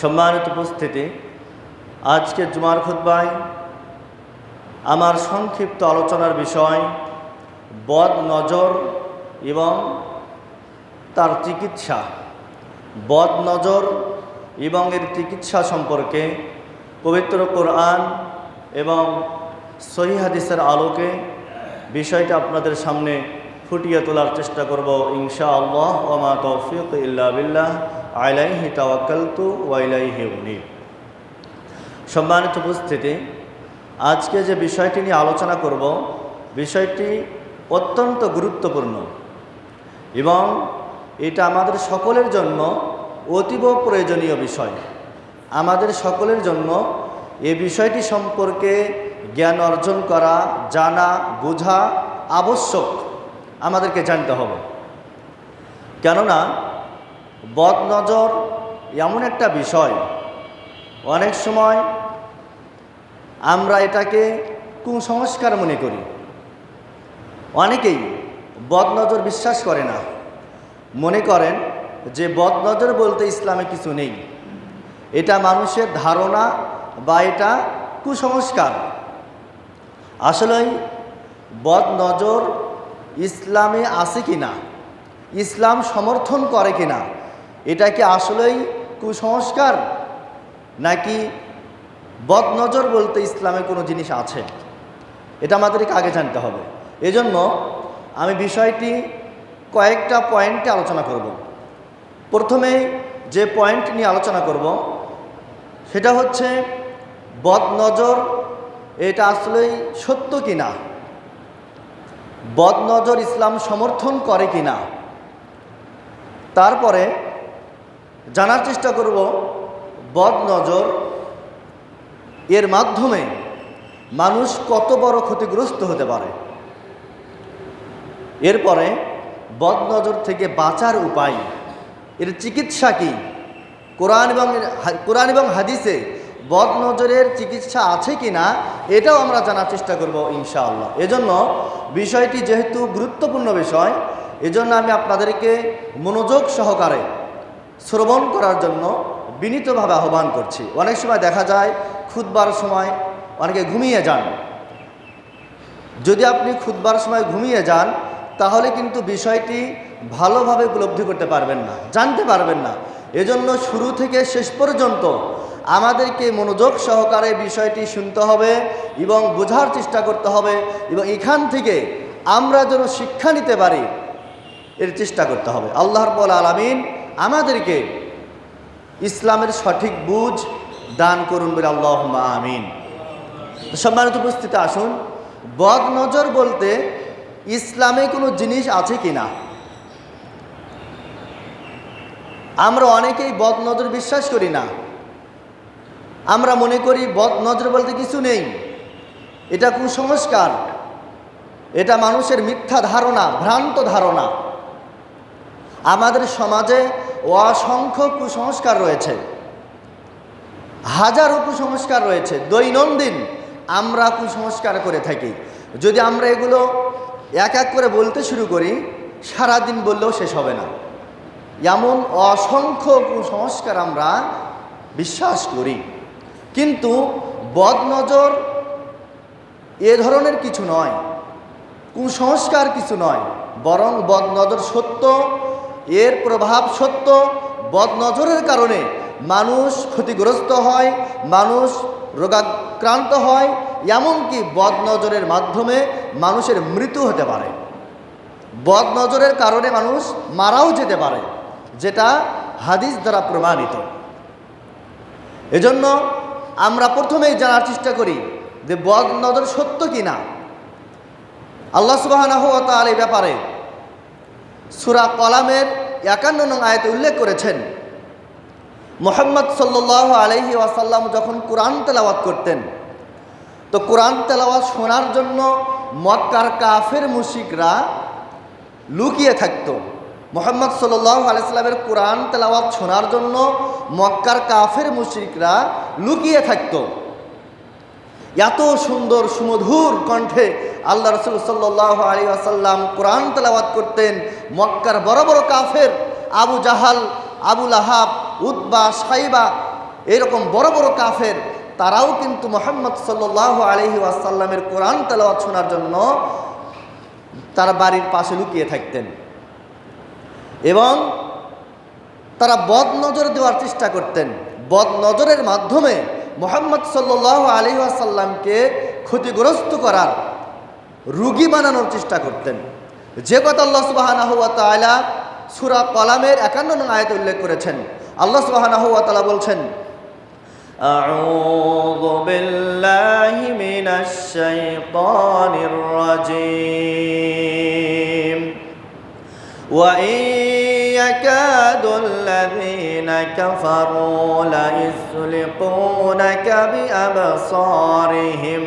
সম্মানিত উপস্থিতি, আজকে জুমার খুতবায় আমার সংক্ষিপ্ত আলোচনার বিষয় বদ নজর এবং তার চিকিৎসা। বদ নজর এবং এর চিকিৎসা সম্পর্কে পবিত্র কোরআন এবং সহিহ হাদিসের আলোকে বিষয়টা আপনাদের সামনে ফুটিয়ে তোলার চেষ্টা করব ইনশাআল্লাহ। ওয়া মা তাওফীক ইল্লা বিল্লাহ, আলাইহি তাওয়াক্কালতু ওয়া ইলাইহি উনীব। সম্মানিত উপস্থিতি, আজকে যে বিষয়টি নিয়ে আলোচনা করব, বিষয়টি অত্যন্ত গুরুত্বপূর্ণ এবং এটা আমাদের সকলের জন্য অতীব প্রয়োজনীয় বিষয়। আমাদের সকলের জন্য এই বিষয়টি সম্পর্কে জ্ঞান অর্জন করা, জানা, বোঝা আবশ্যক, আমাদেরকে জানতে হবে। কেননা বদনজর এমন একটা বিষয়, অনেক সময় আমরা এটাকে কুসংস্কার মনে করি। অনেকেই বদনজর বিশ্বাস করে না, মনে করেন যে বদনজর বলতে ইসলামে কিছু নেই, এটা মানুষের ধারণা বা এটা কুসংস্কার। আসলেই বদনজর ইসলামে আছে কি না, ইসলাম সমর্থন করে কি না, এটা কি আসলেই কুসংস্কার নাকি বদনজর বলতে ইসলামে কোনো জিনিস আছে, এটা আমাদেরকে আগে জানতে হবে। এজন্য আমি বিষয়টি কয়েকটা পয়েন্টে আলোচনা করব। প্রথমে যে পয়েন্ট নিয়ে আলোচনা করব সেটা হচ্ছে বদনজর এটা আসলেই সত্য কি না, বদনজর ইসলাম সমর্থন করে কি না। তারপরে জানার চেষ্টা করব বদনজর এর মাধ্যমে মানুষ কত বড় ক্ষতিগ্রস্ত হতে পারে। এরপরে বদনজর থেকে বাঁচার উপায়, এর চিকিৎসা কি, কোরআন এবং হাদিসে বদনজরের চিকিৎসা আছে কি না, এটাও আমরা জানার চেষ্টা করব ইনশাআল্লাহ। এজন্য বিষয়টি যেহেতু গুরুত্বপূর্ণ বিষয়, এজন্য আমি আপনাদেরকে মনোযোগ সহকারে শ্রবণ করার জন্য বিনীতভাবে আহ্বান করছি। অনেক সময় দেখা যায় খুতবার সময় অনেকে ঘুমিয়ে যান। যদি আপনি খুতবার সময় ঘুমিয়ে যান তাহলে কিন্তু বিষয়টি ভালোভাবে উপলব্ধি করতে পারবেন না, জানতে পারবেন না। এজন্য শুরু থেকে শেষ পর্যন্ত আমাদেরকে মনোযোগ সহকারে বিষয়টি শুনতে হবে এবং বোঝার চেষ্টা করতে হবে এবং এখান থেকে আমরা যেন শিক্ষা নিতে পারি এর চেষ্টা করতে হবে। আল্লাহ রাব্বুল আলামিন আমাদেরকে ইসলামের সঠিক বুঝ দান করুন বলে আল্লাহুম্মা আমিন। সম্মানিত উপস্থিতি, আসুন বদনজর বলতে ইসলামে কোনো জিনিস আছে কি না। আমরা অনেকেই বদনজর বিশ্বাস করি না, আমরা মনে করি বদনজর বলতে কিছু নেই, এটা কুসংস্কার, এটা মানুষের মিথ্যা ধারণা, ভ্রান্ত ধারণা। আমাদের সমাজে অসংখ্য কুসংস্কার রয়েছে, হাজারো কুসংস্কার রয়েছে, দৈনন্দিন আমরা কুসংস্কার করে থাকি। যদি আমরা এগুলো এক এক করে বলতে শুরু করি সারাদিন বললেও শেষ হবে না। এমন অসংখ্য কুসংস্কার আমরা বিশ্বাস করি, কিন্তু বদনজর এ ধরনের কিছু নয়, কুসংস্কার কিছু নয়, বরং বদনজর সত্য, এর প্রভাব সত্য। বদনজরের কারণে মানুষ ক্ষতিগ্রস্ত হয়, মানুষ রোগাক্রান্ত হয়, এমনকি বদনজরের মাধ্যমে মানুষের মৃত্যু হতে পারে, বদনজরের কারণে মানুষ মারাও যেতে পারে, যেটা হাদিস দ্বারা প্রমাণিত। এজন্য আমরা প্রথমেই জানার চেষ্টা করি যে বদনজর সত্য কি না। আল্লাহ সুবহানাহু ওয়া তাআলা এই ব্যাপারে সূরা কলামের 51 নং আয়াতে উল্লেখ করেছেন, মুহাম্মদ সাল্লাল্লাহু আলাইহি ওয়াসাল্লাম যখন কোরআন তেলাওয়াত করতেন, তো কোরআন তেলাওয়াত শোনার জন্য মক্কার কাফের মুশরিকরা লুকিয়ে থাকত। মুহাম্মদ সাল্লাল্লাহু আলাইহি ওয়াসাল্লামের কোরআন তেলাওয়াত শোনার জন্য মক্কার কাফের মুশরিকরা লুকিয়ে থাকত। এত সুন্দর সুমধুর কণ্ঠে আল্লাহ রাসূল সাল্লাল্লাহু আলাইহি ওয়াসাল্লাম কোরআন তেলাওয়াত করতেন। মক্কার বড় বড় কাফের আবু জাহাল, আবু লাহাব, উতবা, সাইবা এরকম বড় বড় কাফের তারাও কিন্তু মুহাম্মদ সাল্লাল্লাহু আলাইহি ওয়াসাল্লামের কোরআন তেলাওয়াত শোনার জন্য তারা বাড়ির পাশে লুকিয়ে থাকতেন এবং তারা বদ নজর দেওয়ার চেষ্টা করতেন। বদ নজরের মাধ্যমে মুহাম্মদ সাল্লাল্লাহু আলাইহি ওয়াসাল্লামকে ক্ষতিগ্রস্ত করার, রোগী বানানোর চেষ্টা করতেন। যে কথা আল্লাহ সুবহানাহু ওয়া তাআলা সূরা কলামের 51 নং আয়াতে উল্লেখ করেছেন। আল্লাহ সুবহানাহু ওয়া তাআলা বলছেন, আউযু বিল্লাহি মিনাশ শাইতানির রাজীম ওয়া ইয়াকাদুল্লাযীনা কাফারু লাইযলিকুনাকা বিআবসারিহিম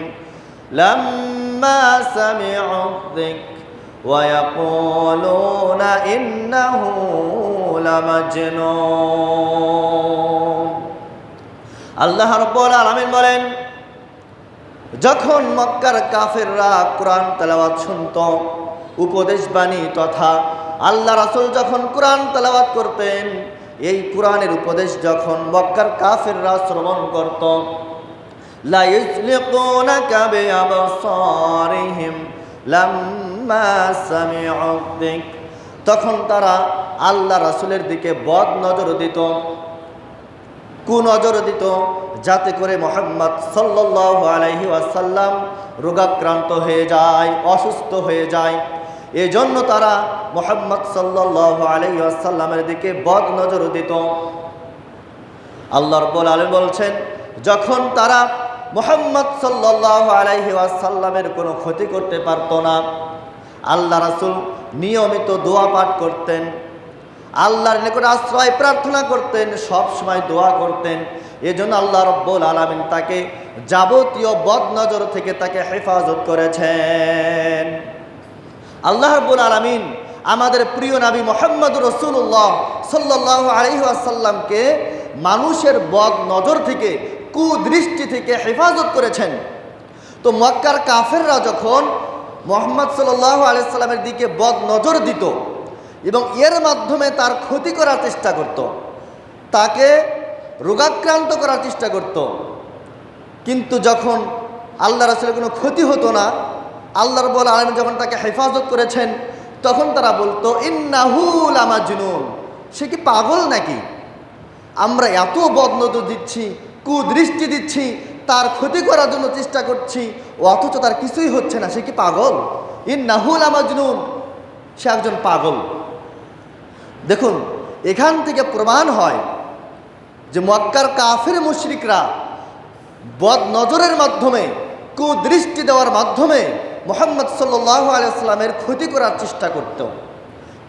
লাম্মা সামি'ু-যিকর وَيَقُولُونَ إِنَّهُ لَمَجْنُونٌ। আল্লাহ রাব্বুল আলামিন বলেন, যখন মক্কার কাফেররা কোরআন তেলাওয়াত শুনত, উপদেশ বাণী তথা আল্লাহ রাসূল যখন কোরআন তেলাওয়াত করতেন, এই কোরআনের উপদেশ যখন মক্কার কাফেররা শ্রবণ করত, লা ইযলিকুনাকা বিআবসারিহিম লাম্মা সামি'ু-যিকর, তখন তারা আল্লাহ রাসূলের দিকে বদ নজর দিত, কুনজর দিত, যাতে করে মুহাম্মদ সাল্লাল্লাহু আলাইহি ওয়াসাল্লাম রোগাক্রান্ত হয়ে যায়, অসুস্থ হয়ে যায়। এজন্য তারা মুহাম্মদ সাল্লাল্লাহু আলাইহি ওয়াসাল্লামের দিকে বদ নজর দিত। আল্লাহ রাব্বুল আলামিন বলছেন, যখন তারা মুহাম্মদ সাল্লাল্লাহু আলাইহি ওয়াসাল্লামের কোনো ক্ষতি করতে পারত না, আল্লাহ রাসূল নিয়মিত দোয়া পাঠ করতেন, আল্লাহর নিকট আশ্রয় প্রার্থনা করতেন, সব সময় দোয়া করতেন। এজন্য আল্লাহ রাব্বুল আলামিন তাকে যাবতীয় বদ নজর থেকে তাকে হেফাজত করেছেন। আল্লাহ রাব্বুল আলামিন আমাদের প্রিয় নবী মুহাম্মদুর রাসূলুল্লাহ সাল্লাল্লাহু আলাইহি ওয়াসাল্লামকে মানুষের বদ নজর থেকে, কুদৃষ্টি থেকে হেফাজত করেছেন। তো মক্কার কাফেররা যখন মুহাম্মদ সাল্লাল্লাহু আলাইহি সাল্লামের দিকে বদ নজর দিত এবং এর মাধ্যমে তার ক্ষতি করার চেষ্টা করত, তাকে রোগাক্রান্ত করার চেষ্টা করত, কিন্তু যখন আল্লাহ রাসূলের কোনো ক্ষতি হতো না, আল্লাহ রাব্বুল আলামিন যখন তাকে হেফাজত করেছেন, তখন তারা বলতো ইন্নাহু লামাজনুন, সে কি পাগল নাকি? আমরা এত বদ নজর দিচ্ছি, কুদৃষ্টি দিচ্ছি, তার ক্ষতি করার জন্য চেষ্টা করছি, অথচ তার কিছুই হচ্ছে না, সে কি পাগল? ইন্নাহু লামাজনুন, সে একজন পাগল। দেখুন, এখান থেকে প্রমাণ হয় যে মক্কার কাফের মুশরিকরা বদ নজরের মাধ্যমে, কুদৃষ্টি দেওয়ার মাধ্যমে মুহাম্মদ সাল্লাল্লাহু আলাইহি ওয়াসাল্লামের ক্ষতি করার চেষ্টা করত,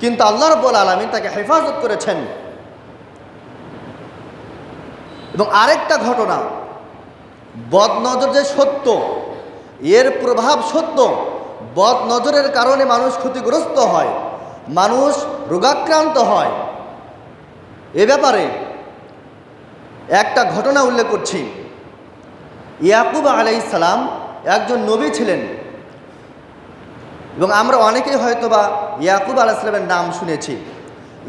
কিন্তু আল্লাহ রাব্বুল আলামিন তাকে হেফাজত করেছেন। এবং আরেকটা ঘটনা, বদ নজর যে সত্য, এর প্রভাব সত্য, বদ নজরের কারণে মানুষ ক্ষতিগ্রস্ত হয়, মানুষ রোগাক্রান্ত হয়। এ ব্যাপারে একটা ঘটনা উল্লেখ করছি। ইয়াকুব আলাইহিস সালাম একজন নবী ছিলেন এবং আমরা অনেকেই হয়তোবা ইয়াকুব আলাইহিস সালামের নাম শুনেছি।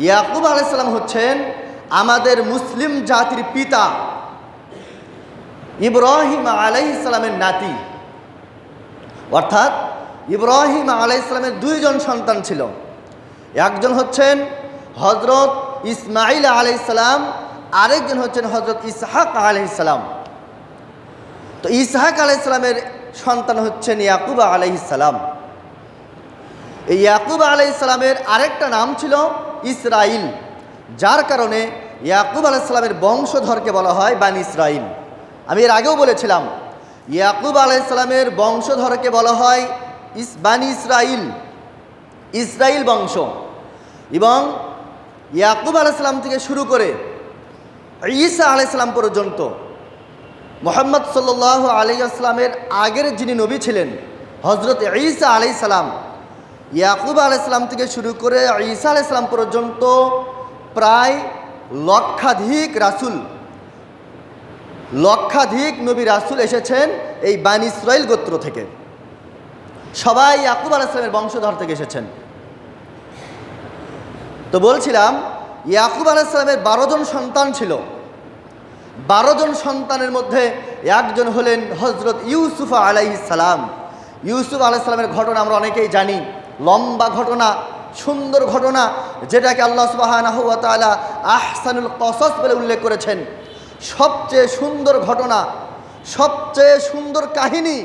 ইয়াকুব আলাইহিস সালাম হচ্ছেন আমাদের মুসলিম জাতির পিতা ইব্রাহিম আলাইহিস সালামের নাতি, অর্থাৎ ইব্রাহিম আলাইহিস সালামের দুইজন সন্তান ছিল। একজন হচ্ছেন হযরত ইসমাঈল আলাইহিস সালাম, আরেকজন হচ্ছেন হযরত ইসহাক আলাইহিস সালাম। তো ইসহাক আলাইহিস সালামের সন্তান হচ্ছেন ইয়াকুব আলাইহিস সালাম। এই ইয়াকুব আলাইহিস সালামের আরেকটা নাম ছিল ইসরাইল, যার কারণে ইয়াকুব আলাইহিস সালামের বংশধরকে বলা হয় বানি ইসরাইল। আমি এর আগেও বলেছিলাম, ইয়াকুব আলাইহিস সালামের বংশধরকে বলা হয় বানি ইসরাইল, ইসরাইল বংশ। এবং ইয়াকুব আলাইহিস সালাম থেকে শুরু করে ঈসা আলাইহিস সালাম পর্যন্ত মুহাম্মদ সাল্লাল্লাহু আলাইহি ওয়াসাল্লামের আগের যিনি নবী ছিলেন হযরত ঈসা আলাইহিস সালাম, ইয়াকুব আলাইহিস সালাম থেকে শুরু করে ঈসা আলাইহিস সালাম পর্যন্ত প্রায় লক্ষাধিক রাসূল, লক্ষাধিক নবী রাসূল এসেছেন এই বানি ইসরাইল গোত্র থেকে। সবাই ইয়াকুব আলাইহিস সালামের বংশধর থেকে এসেছেন। তো বলছিলাম, ইয়াকুব আলাইহিস সালামের 12 জন সন্তান ছিল। 12 জন সন্তানের মধ্যে একজন হলেন হজরত ইউসুফ আলাইহিস সালাম। ইউসুফ আলাইহিস সালামের ঘটনা আমরা অনেকেই জানি, লম্বা ঘটনা, সুন্দর ঘটনা, যেটাকে আল্লাহ সুবহানাহু ওয়া তাআলা আহসানুল কসস বলে উল্লেখ করেছেন। সবচেয়ে সুন্দর ঘটনা, সবচেয়ে সুন্দর কাহিনী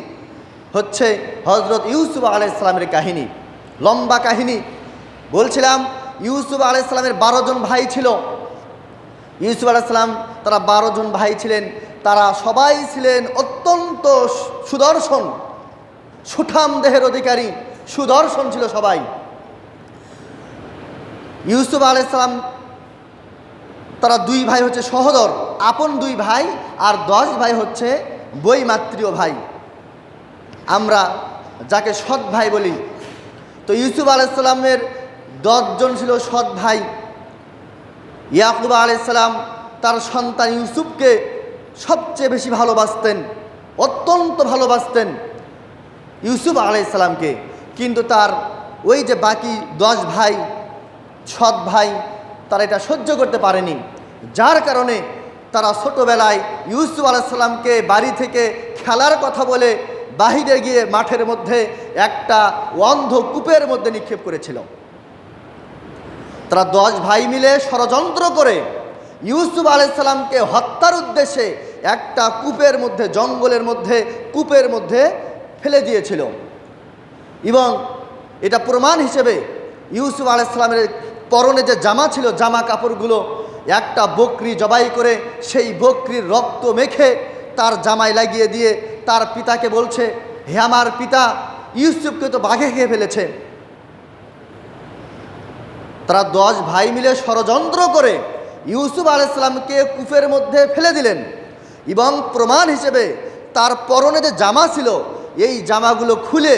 হচ্ছে হজরত ইউসুফ আলাইহিস সালামের কাহিনী। লম্বা কাহিনী। বলছিলাম ইউসুফ আলাইহিস সালামের 12 জন ভাই ছিল। ইউসুফ আলাইহিস সালাম তারা 12 জন ভাই ছিলেন। তারা সবাই ছিলেন অত্যন্ত সুদর্শন, সুঠাম দেহের অধিকারী, সুদর্শন ছিল সবাই। ইউসুফ আলাইহিস সালাম তারা 2 ভাই হচ্ছে সহোদর, আপন 2 ভাই, আর 10 ভাই হচ্ছে বৈমাত্রীয় ভাই, আমরা যাকে সৎ ভাই বলি। তো ইউসুফ আলাইহিস সালামের 10 জন ছিল সৎ ভাই। ইয়াকুব আলাইহিস সালাম তার সন্তান ইউসুফকে সবচেয়ে বেশি ভালোবাসতেন, অত্যন্ত ভালোবাসতেন ইউসুফ আলাইহিস সালামকে। কিন্তু তার ওই যে বাকি 10 ভাই, সৎ ভাই, তারা এটা সহ্য করতে পারেনি, যার কারণে তারা ছোটোবেলায় ইউসুফ আলাইহিস সালামকে বাড়ি থেকে খেলার কথা বলে বাহিরে গিয়ে মাঠের মধ্যে একটা অন্ধ কূপের মধ্যে নিক্ষেপ করেছিল। তারা 10 ভাই মিলে ষড়যন্ত্র করে ইউসুফ আলাইহিস সালামকে হত্যার উদ্দেশ্যে একটা কূপের মধ্যে, জঙ্গলের মধ্যে, কূপের মধ্যে ফেলে দিয়েছিল। এবং এটা প্রমাণ হিসেবে ইউসুফ আলাইহিস সালামের পরনে যে জামা ছিল, জামা কাপড়গুলো একটা বকরি জবাই করে সেই বকরির রক্ত মেখে তার জামায় লাগিয়ে দিয়ে তার পিতাকে বলছে, হে আমার পিতা, ইউসুফকে তো বাঘে খেয়ে ফেলেছে। তারা 10 ভাই মিলে ষড়যন্ত্র করে ইউসুফ আলাইহিস সালামকে কূপের মধ্যে ফেলে দিলেন। এবং প্রমাণ হিসেবে তার পরনে যে জামা ছিল, এই জামাগুলো খুলে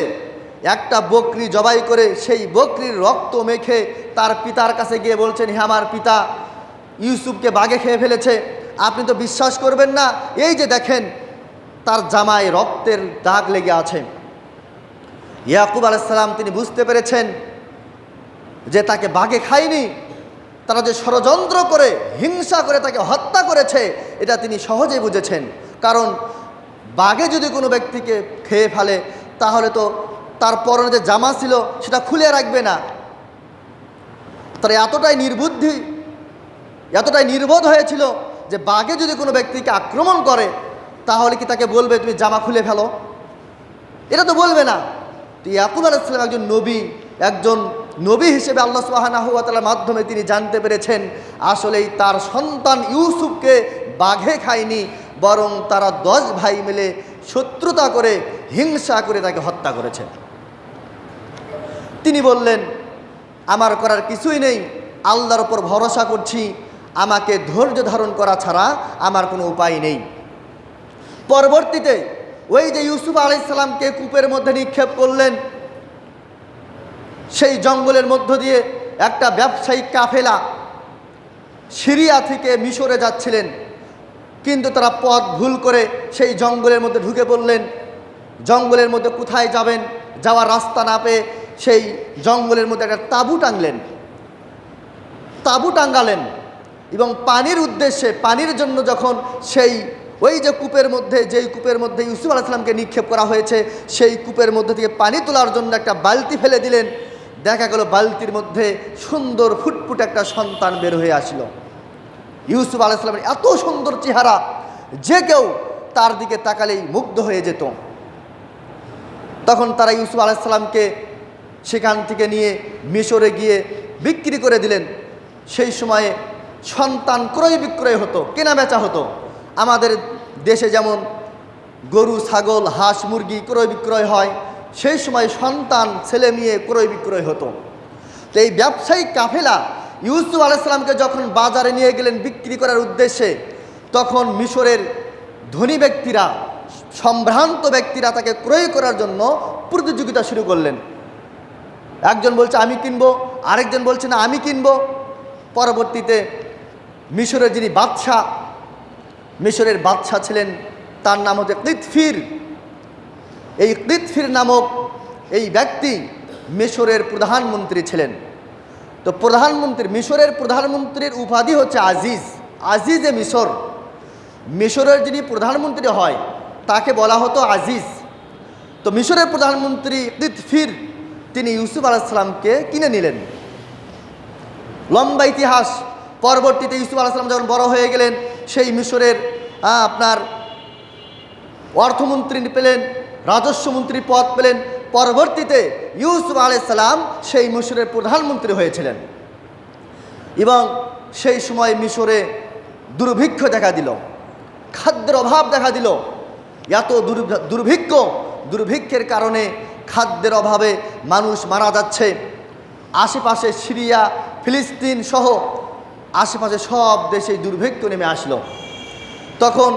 একটা বকরি জবাই করে সেই বকরির রক্ত মেখে তার পিতার কাছে গিয়ে বলছেন, হে আমার পিতা, ইউসুফকে বাঘে খেয়ে ফেলেছে। আপনি তো বিশ্বাস করবেন না, এই যে দেখেন তার জামায় রক্তের দাগ লেগে আছে। ইয়াকুব আলাইহিস সালাম তিনি বুঝতে পেরেছেন যে তাকে বাঘে খায়নি, তারা যে ষড়যন্ত্র করে হিংসা করে তাকে হত্যা করেছে, এটা তিনি সহজেই বুঝেছেন। কারণ বাঘে যদি কোনো ব্যক্তিকে খেয়ে ফেলে তাহলে তো তার পরনে যে জামা ছিল সেটা খুলে রাখবে না। তারা এতটাই নির্বুদ্ধি, এতটাই নির্বোধ হয়েছিল যে বাঘে যদি কোনো ব্যক্তিকে আক্রমণ করে তাহলে কি তাকে বলবে তুমি জামা খুলে ফেলো? এটা তো বলবে না। তো ইয়াকুব আলাইহিস সালাম একজন নবী হিসেবে আল্লাহ সুবহানাহু ওয়া তাআলার মাধ্যমে তিনি জানতে পেরেছেন আসলেই তার সন্তান ইউসুফকে বাঘে খায়নি, বরং তারা 10 ভাই মিলে শত্রুতা করে হিংসা করে তাকে হত্যা করেছেন। তিনি বললেন, আমার করার কিছুই নেই, আল্লাহর ওপর ভরসা করছি, আমাকে ধৈর্য ধারণ করা ছাড়া আমার কোনো উপায় নেই। পরবর্তীতে ওই যে ইউসুফ আলাইহিস সালামকে কূপের মধ্যে নিক্ষেপ করলেন, সেই জঙ্গলের মধ্য দিয়ে একটা ব্যবসায়িক কাফেলা সিরিয়া থেকে মিশরে যাচ্ছিলেন, কিন্তু তারা পথ ভুল করে সেই জঙ্গলের মধ্যে ঢুকে পড়লেন। জঙ্গলের মধ্যে কোথায় যাবেন, যাওয়ার রাস্তা না পেয়ে সেই জঙ্গলের মধ্যে একটা তাঁবু টাঙ্গালেন এবং পানির উদ্দেশ্যে, পানির জন্য যখন সেই ওই যে কূপের মধ্যে, যেই কূপের মধ্যে ইউসুফ আলাইহিস সালামকে নিক্ষেপ করা হয়েছে, সেই কূপের মধ্যে থেকে পানি তোলার জন্য একটা বালতি ফেলে দিলেন। দেখা গেল বালতির মধ্যে সুন্দর ফুটফুট একটা সন্তান বের হয়ে আসলো। ইউসুফ আলাইহিস সালামের এত সুন্দর চেহারা, যে কেউ তার দিকে তাকালেই মুগ্ধ হয়ে যেত। তখন তারা ইউসুফ আলাইহিস সালামকে সেখান থেকে নিয়ে মিশরে গিয়ে বিক্রি করে দিলেন। সেই সময়ে সন্তান ক্রয় বিক্রয় হতো, কেনা বেচা হতো। আমাদের দেশে যেমন গরু, ছাগল, হাঁস, মুরগি ক্রয় বিক্রয় হয়, সেই সময় সন্তান, ছেলে মেয়ে ক্রয় বিক্রয় হতো। তো এই ব্যবসায়িক কাফেলা ইউসুফ আলাইহিস সালামকে যখন বাজারে নিয়ে গেলেন বিক্রি করার উদ্দেশ্যে, তখন মিশরের ধনী ব্যক্তিরা, সম্ভ্রান্ত ব্যক্তিরা তাকে ক্রয় করার জন্য প্রতিযোগিতা শুরু করলেন। একজন বলছে আমি কিনবো, আরেকজন বলছে না আমি কিনবো। পরবর্তীতে মিশরের যিনি বাদশাহ, মিশরের বাদশাহ ছিলেন, তার নাম হচ্ছে কিতফির। এই কিতফির নামক এই ব্যক্তি মিশরের প্রধানমন্ত্রী ছিলেন। তো মিশরের প্রধানমন্ত্রীর উপাধি হচ্ছে আজিজ, আজিজে মিশর। মিশরের যিনি প্রধানমন্ত্রী হয় তাকে বলা হতো আজিজ। তো মিশরের প্রধানমন্ত্রী কিতফির তিনি ইউসুফ আলাইসাল্লামকে কিনে নিলেন। লম্বা ইতিহাস। পরবর্তীতে ইউসুফ আলাইসাল্লাম যখন বড় হয়ে গেলেন, সেই মিশরের আপনার অর্থমন্ত্রী পেলেন, রাজস্ব মন্ত্রী পদ পেলেন। পরবর্তীতে ইউসুফ আলাইসাল্লাম সেই মিশরের প্রধানমন্ত্রী হয়েছিলেন এবং সেই সময় মিশরে দুর্ভিক্ষ দেখা দিল, খাদ্যের অভাব দেখা দিল। এত দুর্ভিক্ষের কারণে খাদ্যের অভাবে মানুষ মারা যাচ্ছে। আশেপাশে সিরিয়া, ফিলিস্তিন সহ আশেপাশে সব দেশে দুর্ভিক্ষ নেমে আসলো। তখন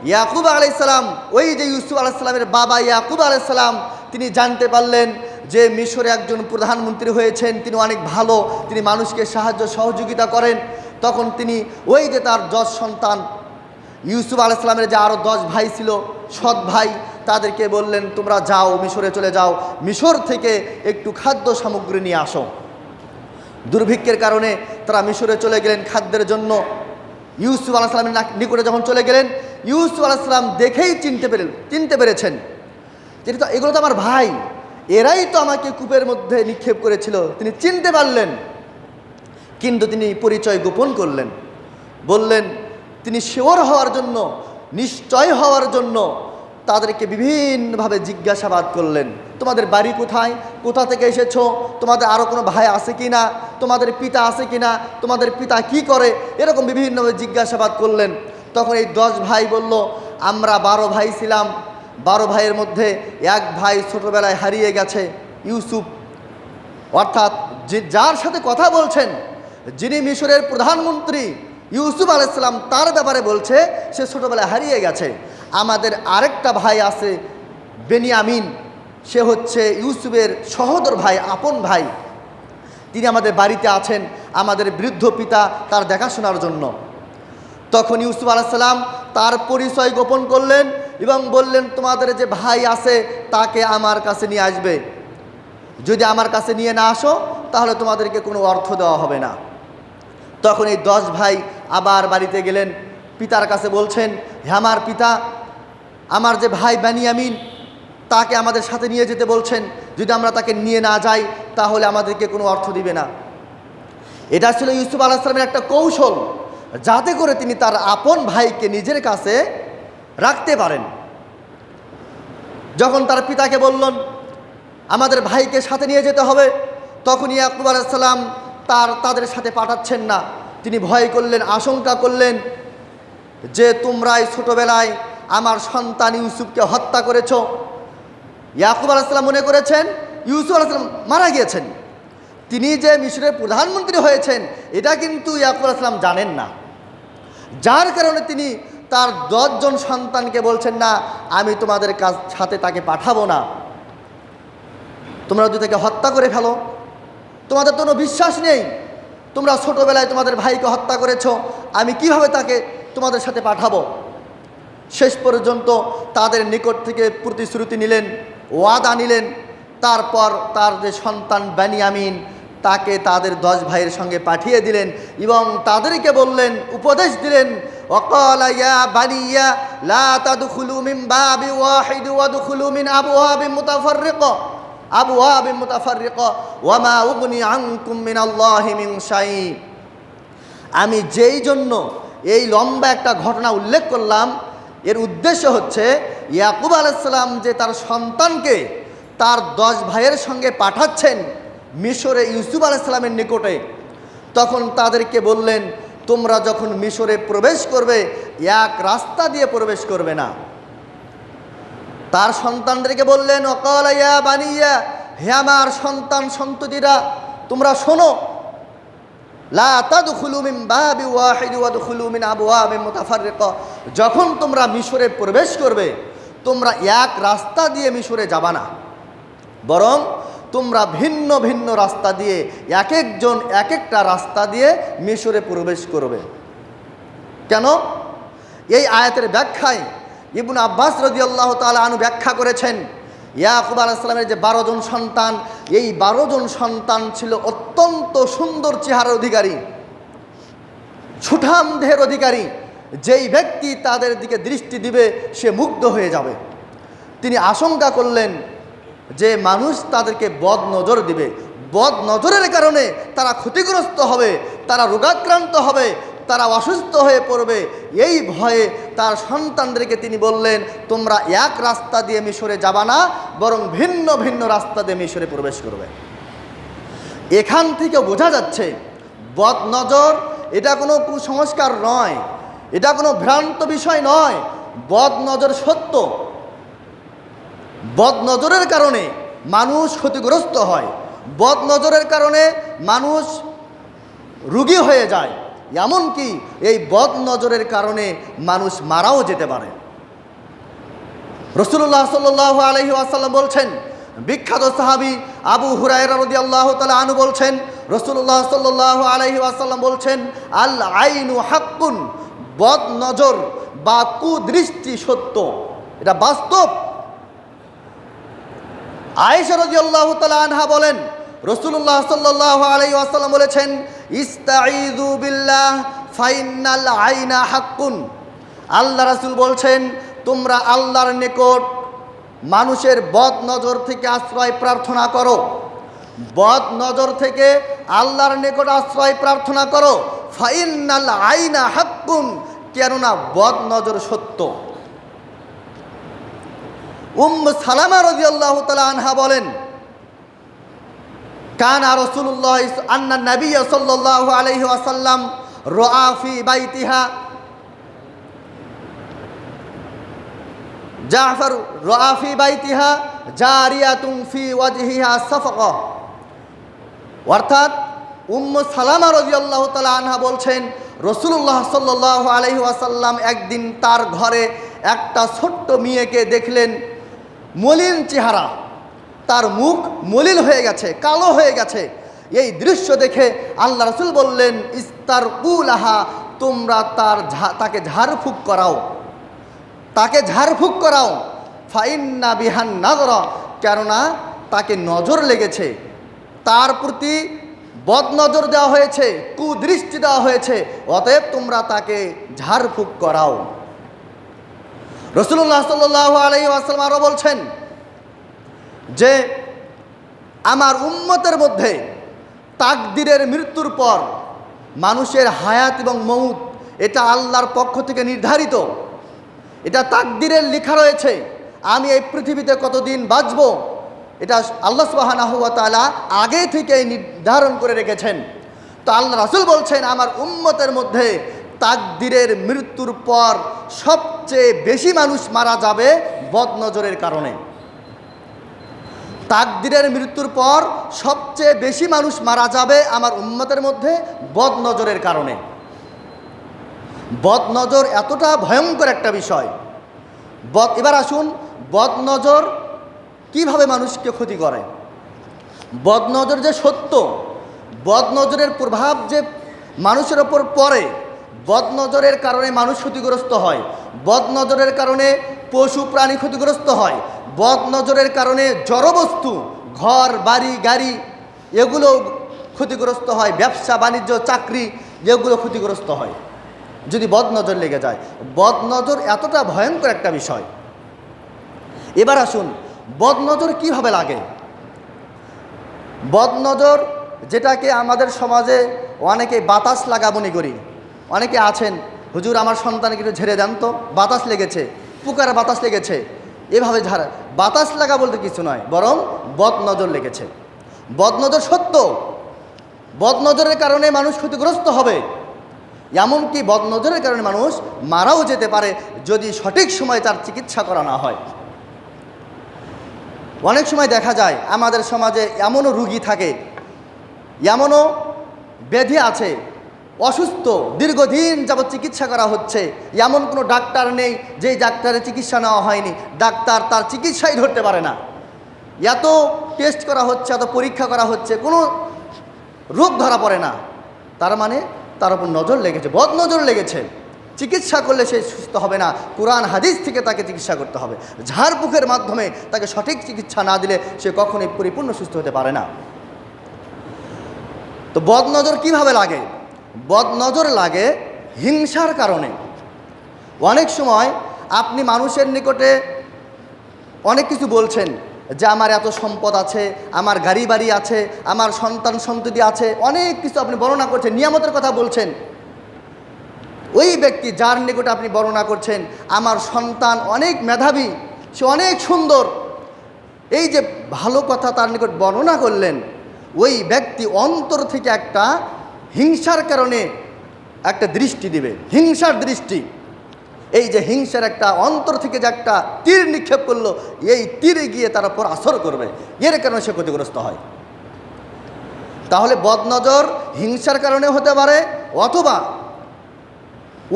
ইয়াকুব আলাইসাল্লাম, ওই যে ইউসুফ আলাইসাল্লামের বাবা ইয়াকুব আলাইসাল্লাম, তিনি জানতে পারলেন যে মিশরে একজন প্রধানমন্ত্রী হয়েছেন, তিনি অনেক ভালো, তিনি মানুষকে সাহায্য সহযোগিতা করেন। তখন তিনি ওই যে তার 10 সন্তান, ইউসুফ আলাইসাল্লামের যে আরও 10 ভাই ছিল, সৎ ভাই, তাদেরকে বললেন তোমরা যাও, মিশরে চলে যাও, মিশর থেকে একটু খাদ্য সামগ্রী নিয়ে আসো। দুর্ভিক্ষের কারণে তারা মিশরে চলে গেলেন খাদ্যের জন্য। ইউসুফ আলাইসাল্লামের নিকটে যখন চলে গেলেন, ইউসুফ আলাইসাল্লাম দেখেই চিনতে পেরেছেন যে এগুলো তো আমার ভাই, এরাই তো আমাকে কূপের মধ্যে নিক্ষেপ করেছিল। তিনি চিনতে পারলেন, কিন্তু তিনি পরিচয় গোপন করলেন। বললেন তিনি শিওর হওয়ার জন্য, নিশ্চয় হওয়ার জন্য তাদেরকে বিভিন্নভাবে জিজ্ঞাসাবাদ করলেন। তোমাদের বাড়ি কোথায়, কোথা থেকে এসেছো, তোমাদের আরও কোনো ভাই আছে কি না, তোমাদের পিতা আছে কি না, তোমাদের পিতা কি করে, এরকম বিভিন্নভাবে জিজ্ঞাসাবাদ করলেন। তখন এই 10 ভাই বলল আমরা 12 ভাই ছিলাম, 12 ভাইয়ের মধ্যে এক ভাই ছোটোবেলায় হারিয়ে গেছে, ইউসুফ। অর্থাৎ যার সাথে কথা বলছেন, যিনি মিশরের প্রধানমন্ত্রী ইউসুফ আলাইসাল্লাম, তার ব্যাপারে বলছে সে ছোটোবেলায় হারিয়ে গেছে। আমাদের আরেকটা ভাই আছে বেনিয়ামিন, সে হচ্ছে ইউসুফের সহোদর ভাই, আপন ভাই, তিনি আমাদের বাড়িতে আছেন, আমাদের বৃদ্ধ পিতা তার দেখাশোনার জন্য। তখন ইউসুফ আলাইসাল্লাম তার পরিচয় গোপন করলেন এবং বললেন তোমাদের যে ভাই আছে তাকে আমার কাছে নিয়ে আসবে, যদি আমার কাছে নিয়ে না আসো তাহলে তোমাদেরকে কোনো অর্থ দেওয়া হবে না। তখন এই 10 ভাই আবার বাড়িতে গেলেন, পিতার কাছে বলছেন হে আমার পিতা, আমার যে ভাই বেনিয়ামিন তাকে আমাদের সাথে নিয়ে যেতে বলছেন, যদি আমরা তাকে নিয়ে না যাই তাহলে আমাদেরকে কোনো অর্থ দিবে না। এটা ছিল ইউসুফ আলাইহিসসালামের একটা কৌশল, যাতে করে তিনি তার আপন ভাইকে নিজের কাছে রাখতে পারেন। যখন তার পিতাকে বললেন আমাদের ভাইকে সাথে নিয়ে যেতে হবে, তখন ইয়াকুব আলাইহিস সালাম তাদের সাথে পাঠাচ্ছেন না। তিনি ভয় করলেন, আশঙ্কা করলেন যে তোমরাই ছোটবেলায় আমার সন্তান ইউসুফকে হত্যা করেছ। ইয়াকুব আলাইহিস সালাম মনে করেছেন ইউসুফ আলাইহিস সালাম মারা গিয়েছেন, তিনি যে মিশরের প্রধানমন্ত্রী হয়েছেন এটা কিন্তু ইয়াকুব আলাইহিস সালাম জানেন না। যার কারণে তিনি তার 10 জন সন্তানকে বলছেন না, আমি তোমাদের সাথে তাকে পাঠাবো না, তোমরা যদি তাকে হত্যা করে ফেলো, তোমাদের কোনো বিশ্বাস নেই, তোমরা ছোটোবেলায় তোমাদের ভাইকে হত্যা করেছ, আমি কিভাবে তাকে তোমাদের সাথে পাঠাবো। শেষ পর্যন্ত তাদের নিকট থেকে প্রতিশ্রুতি নিলেন, ওয়াদা নিলেন। তারপর তার যে সন্তান বেনিয়ামিন তাকে তাদের 10 ভাইয়ের সঙ্গে পাঠিয়ে দিলেন এবং তাদেরকে বললেন, উপদেশ দিলেন, ওয়াকালা ইয়া বানিয়া লা তাদখুলু মিন বাবি ওয়াহিদ ওয়াদখুলু মিন আবওয়াবিন মুতাফাররিকা ওয়া মা উগনি আনকুম মিনাল্লাহি মিন শাই। আমি যেই জন্য এই লম্বা একটা ঘটনা উল্লেখ করলাম, এর উদ্দেশ্য হচ্ছে ইয়াকুব আলাইহিস সালাম যে তার সন্তানকে তার 10 ভাইয়ের সঙ্গে পাঠাচ্ছেন মিশরে ইউসুফ আলাইহিস সালামের নিকটে, তখন তাদেরকে বললেন তোমরা যখন মিশরে প্রবেশ করবে এক রাস্তা দিয়ে প্রবেশ করবে না। তার সন্তানদেরকে বললেন, ওয়াকালা ইয়া বানিয়া, হে আমার সন্তান সন্ততিরা, তোমরা শোনো, লা তাদখুলু মিন বাবি ওয়াহিদ ওয়াদখুলু মিন আবওয়াবিন মুতাফাররিকা, যখন তোমরা মিশরে প্রবেশ করবে তোমরা এক রাস্তা দিয়ে মিশরে যাবা না, বরং তোমরা ভিন্ন ভিন্ন রাস্তা দিয়ে এক একজন এক একটা রাস্তা দিয়ে মিশরে প্রবেশ করবে। কেন? এই আয়াতের ব্যাখ্যায় ইবনে আব্বাস রাদিয়াল্লাহু তাআলা আনহু ব্যাখ্যা করেছেন, ইয়াকুব আলাইহিস সালামের যে 12 জন সন্তান, এই 12 জন সন্তান ছিল অত্যন্ত সুন্দর চেহারার অধিকারী, সুঠাম দেহের অধিকারী, যেই ব্যক্তি তাদের দিকে দৃষ্টি দিবে সে মুগ্ধ হয়ে যাবে। তিনি আশঙ্কা করলেন যে মানুষ তাদেরকে বদ নজর দিবে, বদ নজরের কারণে তারা ক্ষতিগ্রস্ত হবে, তারা রোগাক্রান্ত হবে, তারা অসুস্থ হয়ে পড়বে। এই ভয়ে তার সন্তানদেরকে তিনি বললেন, তোমরা এক রাস্তা দিয়ে মিশরে যাবা না, বরং ভিন্ন ভিন্ন রাস্তা দিয়ে মিশরে প্রবেশ করবে। এখান থেকে বোঝা যাচ্ছে বদ নজর এটা কোনো কুসংস্কার নয়, এটা কোনো ভ্রান্ত বিষয় নয়। বদ নজর সত্য। বদ নজরের কারণে মানুষ ক্ষতিগ্রস্ত হয়, বদ নজরের কারণে মানুষ রোগী হয়ে যায়, এমনকি এই বদ নজরের কারণে মানুষ মারাও যেতে পারে। রাসূলুল্লাহ সাল্লাল্লাহু আলাইহি ওয়াসাল্লাম বলছেন, বিখ্যাত সাহাবী আবু হুরায়রা রাদিয়াল্লাহু তাআলা আনহু বলছেন, রাসূলুল্লাহ সাল্লাল্লাহু আলাইহি ওয়াসাল্লাম বলছেন, আল আইনু হাক্কুন, বদ নজর বা কুদৃষ্টি সত্য, এটা বাস্তব। আয়েশা রাদিয়াল্লাহু তাআলা আনহা বলেন, রাসূলুল্লাহ সাল্লাল্লাহু আলাইহি ওয়াসাল্লাম বলেছেন, ইস্তাঈযু বিল্লাহ ফাইন্নাল আইনা হাক্কুন। আল্লাহ রাসূল বলছেন, তোমরা আল্লাহর নিকট মানুষের বদ নজর থেকে আশ্রয় প্রার্থনা করো, বদ নজর থেকে আল্লাহর নিকট আশ্রয় প্রার্থনা করো। ফাইন্নাল আইনা হাক্কুন, কেননা বদ নজর সত্য। সালামা রাদিয়াল্লাহু তাআলা আনহা বলেন, কানা রাসূলুল্লাহ আন্না নবী সাল্লাল্লাহু আলাইহি ওয়াসাল্লাম রাআ ফি বাইতিহা জাফর রাআ ফি বাইতিহা জারিয়াতুন ফি ওয়াজহিহা সাফাকা। অর্থাৎ সালামা রাদিয়াল্লাহু তাআলা আনহা বলছেন, রাসূলুল্লাহ সাল্লাল্লাহু আলাইহি ওয়াসাল্লাম একদিন তার ঘরে একটা ছোট্ট মেয়েকে দেখলেন, মলিন চেহারা, তার মুখ মলিন হয়ে গেছে, কালো হয়ে গেছে। এই দৃশ্য দেখে আল্লাহ রাসূল বললেন, ইস্তারকুলাহা, তোমরা তাকে ঝাড়ফুঁক করাও, তাকে ঝাড়ফুঁক করাও। ফাইন্না বিহান নাযরা, কেননা তাকে নজর লেগেছে, তার প্রতি বদ নজর দেওয়া হয়েছে, কুদৃষ্টি দেওয়া হয়েছে, অতএব তোমরা তাকে ঝাড়ফুঁক করাও। রাসূলুল্লাহ সাল্লাল্লাহু আলাইহি ওয়াসাল্লাম আরও বলছেন যে আমার উম্মতের মধ্যে তাকদীরের মৃত্যুর পর মানুষের হায়াত এবং মউত এটা আল্লাহর পক্ষ থেকে নির্ধারিত, এটা তাকদীরের লেখা রয়েছে। আমি এই পৃথিবীতে কতদিন বাঁচব এটা আল্লাহ সুবহানাহু ওয়া তাআলা আগে থেকেই নির্ধারণ করে রেখেছেন। তো আল্লাহ রাসূল বলছেন, আমার উম্মতের মধ্যে তাকদীরের মৃত্যুর পর সবচেয়ে বেশি মানুষ মারা যাবে বদ নজরের কারণে। তাকদীরের মৃত্যুর পর সবচেয়ে বেশি মানুষ মারা যাবে আমার উম্মতের মধ্যে বদ নজরের কারণে। বদ নজর এতটা ভয়ঙ্কর একটা বিষয়। এবার আসুন, বদ নজর কীভাবে মানুষকে ক্ষতি করে। বদ নজর যে সত্য, বদ নজরের প্রভাব যে মানুষের ওপর পড়ে, বদ নজরের কারণে মানুষ ক্ষতিগ্রস্ত হয়, বদ নজরের কারণে পশু প্রাণী ক্ষতিগ্রস্ত হয়, বদ নজরের কারণে জড়বস্তু, ঘর বাড়ি গাড়ি এগুলো ক্ষতিগ্রস্ত হয়, ব্যবসা বাণিজ্য চাকরি এগুলো ক্ষতিগ্রস্ত হয় যদি বদ নজর লেগে যায়। বদ নজর এতটা ভয়ঙ্কর একটা বিষয়। এবার আসুন, বদ নজর কীভাবে লাগে। বদ নজর যেটাকে আমাদের সমাজে অনেকে বাতাস লাগা মনে করি। অনেকে আছেন, হুজুর আমার সন্তানকে একটু ঝেড়ে দেন তো, বাতাস লেগেছে, পুকার বাতাস লেগেছে, এভাবে ঝাড়া। বাতাস লাগা বলতে কিছু নয়, বরং বদ নজর লেগেছে। বদ নজর সত্য, বদ নজরের কারণে মানুষ ক্ষতিগ্রস্ত হবে, এমনকি বদ নজরের কারণে মানুষ মারাও যেতে পারে যদি সঠিক সময় তার চিকিৎসা করা না হয়। অনেক সময় দেখা যায় আমাদের সমাজে এমনও রুগী থাকে, এমনও ব্যাধি আছে, অসুস্থ, দীর্ঘদিন যাবৎ চিকিৎসা করা হচ্ছে, এমন কোনো ডাক্তার নেই যেই ডাক্তারের চিকিৎসা নেওয়া হয়নি, ডাক্তার তার চিকিৎসাই ধরতে পারে না। এত টেস্ট করা হচ্ছে, এত পরীক্ষা করা হচ্ছে, কোনো রোগ ধরা পড়ে না। তার মানে তার উপর নজর লেগেছে, বদ নজর লেগেছে। চিকিৎসা করলে সে সুস্থ হবে না, কোরআন হাদিস থেকে তাকে চিকিৎসা করতে হবে। ঝাড়ফুঁকের মাধ্যমে তাকে সঠিক চিকিৎসা না দিলে সে কখনোই পরিপূর্ণ সুস্থ হতে পারে না। তো বদ নজর কীভাবে লাগে? বদ নজর লাগে হিংসার কারণে। অনেক সময় আপনি মানুষের নিকটে অনেক কিছু বলছেন যে আমার এত সম্পদ আছে, আমার গাড়ি বাড়ি আছে, আমার সন্তান সন্ততি আছে, অনেক কিছু আপনি বর্ণনা করছেন, নিয়ামতের কথা বলছেন। ওই ব্যক্তি যার নিকটে আপনি বর্ণনা করছেন আমার সন্তান অনেক মেধাবী, সে অনেক সুন্দর, এই যে ভালো কথা তার নিকট বর্ণনা করলেন, ওই ব্যক্তি অন্তর থেকে একটা হিংসার কারণে একটা দৃষ্টি দিবে, হিংসার দৃষ্টি। এই যে হিংসার একটা অন্তর থেকে যে একটা তীর নিক্ষেপ করলো, এই তীরে গিয়ে তার উপর আসর করবে, এর কারণে সে ক্ষতিগ্রস্ত হয়। তাহলে বদনজর হিংসার কারণে হতে পারে, অথবা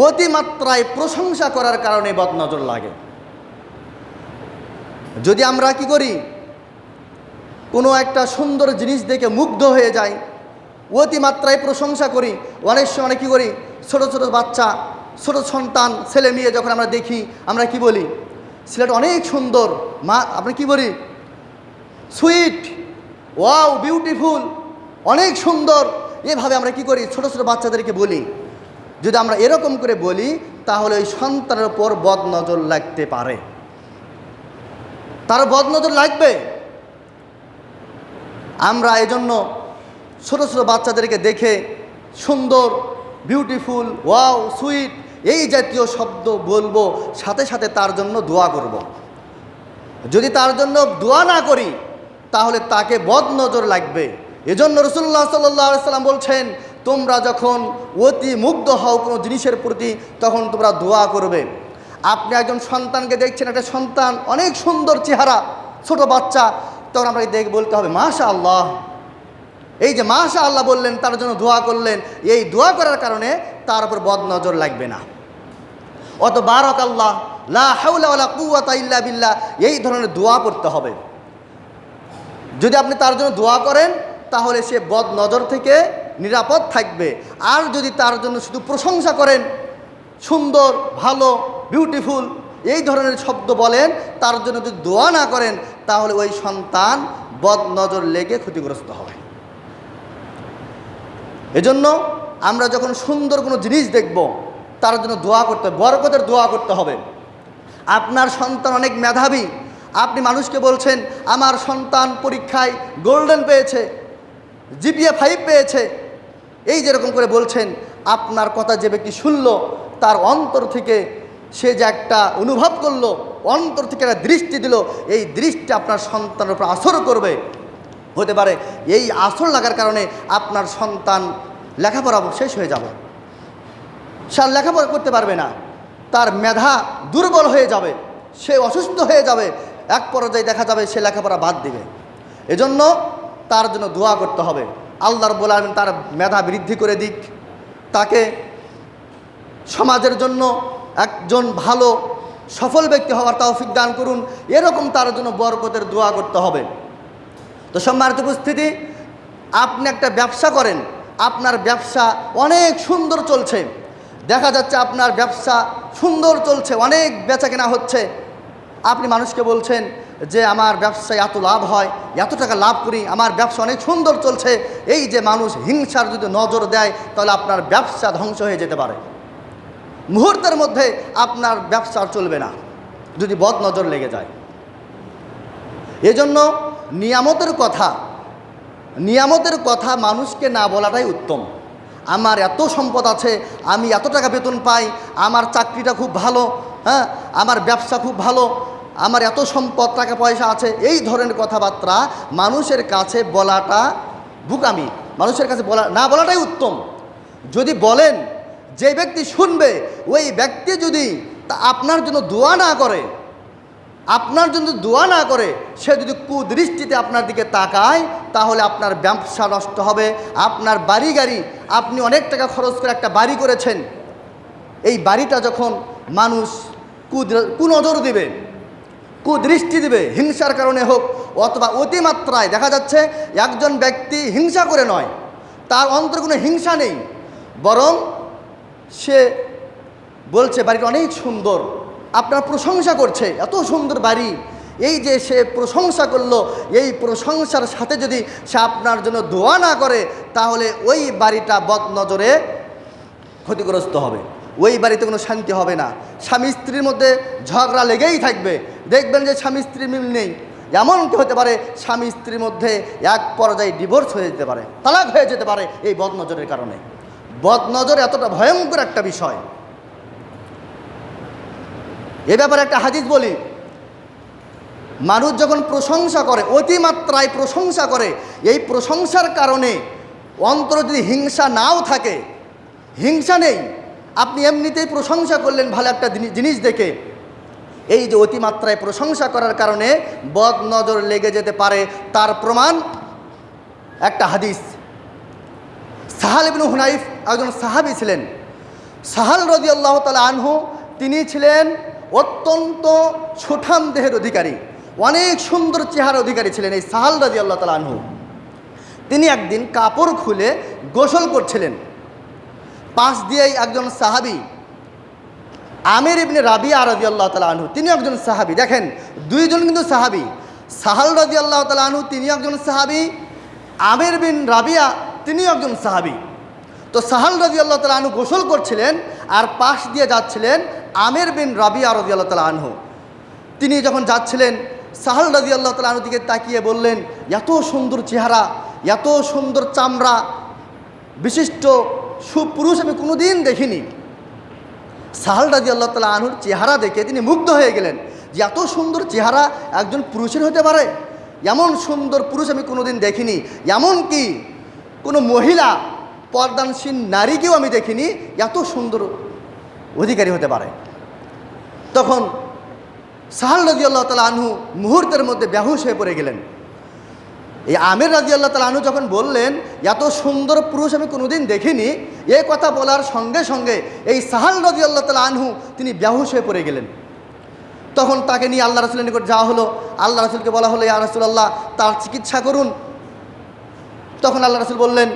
অতিমাত্রায় প্রশংসা করার কারণে বদনজর লাগে। যদি আমরা কি করি, কোনো একটা সুন্দর জিনিস দেখে মুগ্ধ হয়ে যাই, অতিমাত্রায় প্রশংসা করি, অনেক সময় কী করি, ছোট ছোট বাচ্চা, ছোট সন্তান, ছেলে মেয়ে যখন আমরা দেখি, আমরা কি বলি, ছেলেটা অনেক সুন্দর, মা আমরা কি বলি, সুইট, ওয়াও, বিউটিফুল, অনেক সুন্দর, এভাবে আমরা কি করি, ছোট ছোট বাচ্চাদেরকে বলি। যদি আমরা এরকম করে বলি তাহলে ওই সন্তানের উপর বদনজর লাগতে পারে, তার বদনজর লাগবে। আমরা এজন্য ছোট ছোট বাচ্চাদেরকে দেখে সুন্দর, বিউটিফুল, ওয়াও, সুইট এই জাতীয় শব্দ বলবো, সাথে সাথে তার জন্য দোয়া করব। যদি তার জন্য দোয়া না করি তাহলে তাকে বদনজর লাগবে। এজন্য রাসূলুল্লাহ সাল্লাল্লাহু আলাইহি সাল্লাম বলছেন, তোমরা যখন অতি মুগ্ধ হও কোনো জিনিসের প্রতি তখন তোমরা দোয়া করবে। আপনি একজন সন্তানকে দেখছেন, একটা সন্তান অনেক সুন্দর চেহারা, ছোট বাচ্চা, তখন আপনাকে দেখে বলতে হবে মাশাআল্লাহ। এই যে মাশাআল্লাহ বললেন, তার জন্য দোয়া করলেন, এই দোয়া করার কারণে তার উপর বদনজর লাগবে না। অত বারাকাল্লাহ, লা হাওলা ওয়ালা কুওয়াতা ইল্লা বিল্লাহ, এই ধরনের দোয়া করতে হবে। যদি আপনি তার জন্য দোয়া করেন তাহলে সে বদনজর থেকে নিরাপদ থাকবে। আর যদি তার জন্য শুধু প্রশংসা করেন, সুন্দর, ভালো, বিউটিফুল এই ধরনের শব্দ বলেন, তার জন্য যদি দোয়া না করেন তাহলে ওই সন্তান বদনজর লেগে ক্ষতিগ্রস্ত হবে। এজন্য আমরা যখন সুন্দর কোনো জিনিস দেখব তার জন্য দোয়া করতে হবে, বরকতের দোয়া করতে হবে। আপনার সন্তান অনেক মেধাবী, আপনি মানুষকে বলছেন আমার সন্তান পরীক্ষায় গোল্ডেন পেয়েছে, জিপিএ 5 পেয়েছে, এই যেরকম করে বলছেন, আপনার কথা যে ব্যক্তি শুনল তার অন্তর থেকে সে যে একটা অনুভব করলো, অন্তর থেকে একটা দৃষ্টি দিল, এই দৃষ্টি আপনার সন্তানের উপর আসর করবে। হতে পারে এই আসর লাগার কারণে আপনার সন্তান লেখাপড়া শেষ হয়ে যাবে, সে আর লেখাপড়া করতে পারবে না, তার মেধা দুর্বল হয়ে যাবে, সে অসুস্থ হয়ে যাবে, এক পর্যায়ে দেখা যাবে সে লেখাপড়া বাদ দিবে। এজন্য তার জন্য দোয়া করতে হবে, আল্লাহ রাব্বুল আলামিন তার মেধা বৃদ্ধি করে দিক, তাকে সমাজের জন্য একজন ভালো সফল ব্যক্তি হওয়ার তৌফিক দান করুন, এরকম তার জন্য বরকতের দোয়া করতে হবে। তো সম্মানিত উপস্থিতি, আপনি একটা ব্যবসা করেন, আপনার ব্যবসা অনেক সুন্দর চলছে, দেখা যাচ্ছে আপনার ব্যবসা সুন্দর চলছে, অনেক বেচা কেনা হচ্ছে, আপনি মানুষকে বলছেন যে আমার ব্যবসায় এত লাভ হয়, এত টাকা লাভ করি, আমার ব্যবসা অনেক সুন্দর চলছে। এই যে মানুষ হিংসার যদি নজর দেয় তাহলে আপনার ব্যবসা ধ্বংস হয়ে যেতে পারে, মুহূর্তের মধ্যে আপনার ব্যবসা আর চলবে না যদি বদ নজর লেগে যায়। এজন্য নিয়ামতের কথা মানুষকে না বলাটাই উত্তম। আমার এত সম্পদ আছে, আমি এত টাকা বেতন পাই, আমার চাকরিটা খুব ভালো, হ্যাঁ, আমার ব্যবসা খুব ভালো, আমার এত সম্পদ, টাকা পয়সা আছে, এই ধরনের কথাবার্তা মানুষের কাছে বলাটা বোকামি, মানুষের কাছে না বলাটাই উত্তম। যদি বলেন, যে ব্যক্তি শুনবে ওই ব্যক্তি যদি আপনার জন্য দোয়া না করে, সে যদি কুদৃষ্টিতে আপনার দিকে তাকায় তাহলে আপনার ব্যবসা নষ্ট হবে, আপনার বাড়ি গাড়ি, আপনি অনেক টাকা খরচ করে একটা বাড়ি করেছেন, এই বাড়িটা যখন মানুষ কুনজর দিবে, কুদৃষ্টি দিবে, হিংসার কারণে হোক অথবা অতিমাত্রায়, দেখা যাচ্ছে একজন ব্যক্তি হিংসা করে নয়, তার অন্তরে কোনো হিংসা নেই, বরং সে বলছে বাড়িটা অনেক সুন্দর, আপনার প্রশংসা করছে, এত সুন্দর বাড়ি, এই যে সে প্রশংসা করলো, এই প্রশংসার সাথে যদি সে আপনার জন্য দোয়া না করে তাহলে ওই বাড়িটা বদনজরে ক্ষতিগ্রস্ত হবে। ওই বাড়িতে কোনো শান্তি হবে না। স্বামী স্ত্রীর মধ্যে ঝগড়া লেগেই থাকবে। দেখবেন যে স্বামী স্ত্রীর মিল নেই। এমনকি হতে পারে স্বামী স্ত্রীর মধ্যে এক পর্যায়ে ডিভোর্স হয়ে যেতে পারে, তালাক হয়ে যেতে পারে এই বদনজরের কারণে। বদনজর এতটা ভয়ঙ্কর একটা বিষয়। এ ব্যাপারে একটা হাদিস বলি, মানুষ যখন প্রশংসা করে, অতিমাত্রায় প্রশংসা করে, এই প্রশংসার কারণে অন্তরে যদি হিংসা নাও থাকে, হিংসা নেই, আপনি এমনিতেই প্রশংসা করলেন ভালো একটা জিনিস দেখে, এই যে অতিমাত্রায় প্রশংসা করার কারণে বদনজর লেগে যেতে পারে, তার প্রমাণ একটা হাদিস। সাহাল ইবনে হুনাইফ একজন সাহাবী ছিলেন। সাহাল রাদিয়াল্লাহু তাআলা আনহু তিনি ছিলেন অত্যন্ত সুঠাম দেহের অধিকারী, অনেক সুন্দর চেহারার অধিকারী ছিলেন এই সাহাল রাদিয়াল্লাহু তাআলা আনহু। তিনি একদিন কাপড় খুলে গোসল করছিলেন। পাশ দিয়েই একজন সাহাবী আমির ইবনে রাবিয়া রাদিয়াল্লাহু তাআলা আনহু, তিনি একজন সাহাবী। দেখেন, দুইজন কিন্তু সাহাবী। সাহাল রাদিয়াল্লাহু তাআলা আনহু তিনি একজন সাহাবী, আমির বিন রাবিয়া তিনি একজন সাহাবী। তো সাহাল রাদিয়াল্লাহু তাআলা আনহু গোসল করছিলেন, আর পাশ দিয়ে যাচ্ছিলেন আমির বিন রাবিয়া রাদিয়াল্লাহু তাআলা আনহু। তিনি যখন যাচ্ছিলেন, সাহাল রাদিয়াল্লাহু তাআলা আনহু দিকে তাকিয়ে বললেন, এত সুন্দর চেহারা, এত সুন্দর চামড়া বিশিষ্ট সুপুরুষ আমি কোনোদিন দেখিনি। সাহাল রাদিয়াল্লাহু তাআলা আনহুর চেহারা দেখে তিনি মুগ্ধ হয়ে গেলেন যে এত সুন্দর চেহারা একজন পুরুষের হতে পারে, এমন সুন্দর পুরুষ আমি কোনোদিন দেখিনি, এমনকি কোনো মহিলা পর্দানসীন নারীকেও আমি দেখিনি এত সুন্দর অধিকারী হতে পারে। তখন সাহাল রাদিয়াল্লাহু তাআলা আনহু মুহূর্তের মধ্যে বেহুশ হয়ে পড়ে গেলেন। এই আমির রাদিয়াল্লাহু তাআলা আনহু যখন বললেন এত সুন্দর পুরুষ আমি কোনোদিন দেখিনি, এই কথা বলার সঙ্গে সঙ্গে এই সাহাল রাদিয়াল্লাহু তাআলা আনহু তিনি বেহুশ হয়ে পড়ে গেলেন। তখন তাকে নিয়ে আল্লাহ রাসূলের নিকট যাওয়া হলো। আল্লাহ রাসূলকে বলা হলো, ইয়া রাসূলুল্লাহ, তার চিকিৎসা করুন। তখন আল্লাহ রাসূল বললেন,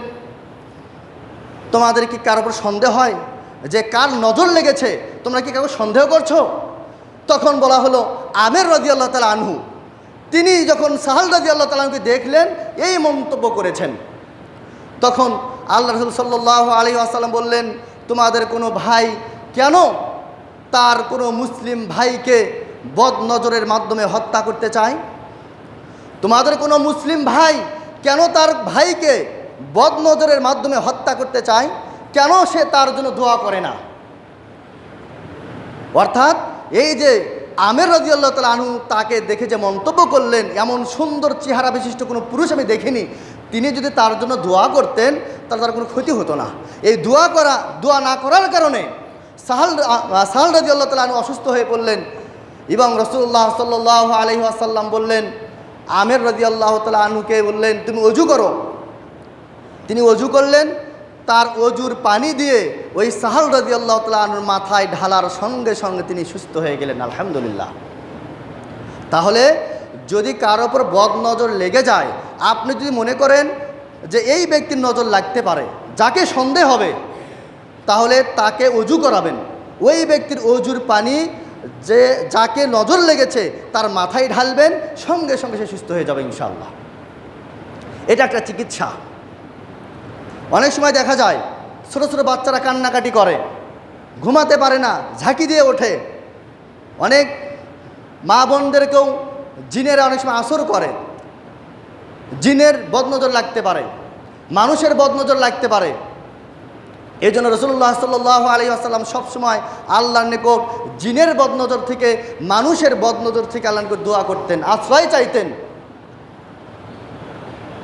তোমাদের কি কার উপর সন্দেহ হয় যে কার নজর লেগেছে? তোমরা কি কাউকে সন্দেহ করছো? তখন বলা হলো আমির রাদিয়াল্লাহু তাআলা আনহু তিনি যখন সাহাল রাদিয়াল্লাহু তাআলা আনহুকে দেখলেন এই মন্তব্য করেছেন। তখন আল্লাহ রাসূল সাল্লাল্লাহু আলাইহি ওয়াসাল্লাম বললেন, তোমাদের কোনো ভাই কেন তার কোনো মুসলিম ভাইকে বদনজরের মাধ্যমে হত্যা করতে চায়? তোমাদের কোনো মুসলিম ভাই কেন তার ভাইকে বদনজরের মাধ্যমে হত্যা করতে চায়? কেন সে তার জন্য দোয়া করে না? অর্থাৎ এই যে আমির রাদিয়াল্লাহু তাআলা আনহু তাকে দেখে যে মন্তব্য করলেন, এমন সুন্দর চেহারা বিশিষ্ট কোনো পুরুষ আমি দেখিনি, তিনি যদি তার জন্য দোয়া করতেন তাহলে তার কোনো ক্ষতি হতো না। এই দোয়া না করার কারণে সাহাল রাদিয়াল্লাহু তাআলা আনহু অসুস্থ হয়ে পড়লেন এবং রাসূলুল্লাহ সাল্লাল্লাহু আলাইহি ওয়াসাল্লাম বললেন, আমির রাদিয়াল্লাহু তাআলা আনহুকে বললেন, তুমি ওযু করো। তিনি ওযু করলেন, তার ওযুর পানি দিয়ে ওই সাহাল রাদিয়াল্লাহু তাআলা আনহুর মাথায় ঢালার সঙ্গে সঙ্গে তিনি সুস্থ হয়ে গেলেন, আলহামদুলিল্লাহ। তাহলে যদি কার ওপর বদনজর লেগে যায়, আপনি যদি মনে করেন যে এই ব্যক্তির নজর লাগতে পারে, যাকে সন্দেহ হবে, তাহলে তাকে ওযু করাবেন। ওই ব্যক্তির ওযুর পানি যাকে নজর লেগেছে তার মাথায় ঢালবেন, সঙ্গে সঙ্গে সে সুস্থ হয়ে যাবে ইনশাআল্লাহ। এটা একটা চিকিৎসা। অনেক সময় দেখা যায় ছোটো ছোটো বাচ্চারা কান্নাকাটি করে, ঘুমাতে পারে না, ঝাঁকি দিয়ে ওঠে। অনেক মা বোনদেরকেও জিনেরা অনেক সময় আসর করে, জিনের বদনজর লাগতে পারে, মানুষের বদনজর লাগতে পারে। এই জন্য রাসূলুল্লাহ সাল্লাল্লাহু আলাইহি ওয়াসাল্লাম সবসময় আল্লাহর নিকট জিনের বদনজর থেকে, মানুষের বদনজর থেকে আল্লাহর নিকট দোয়া করতেন, আশ্রয় চাইতেন।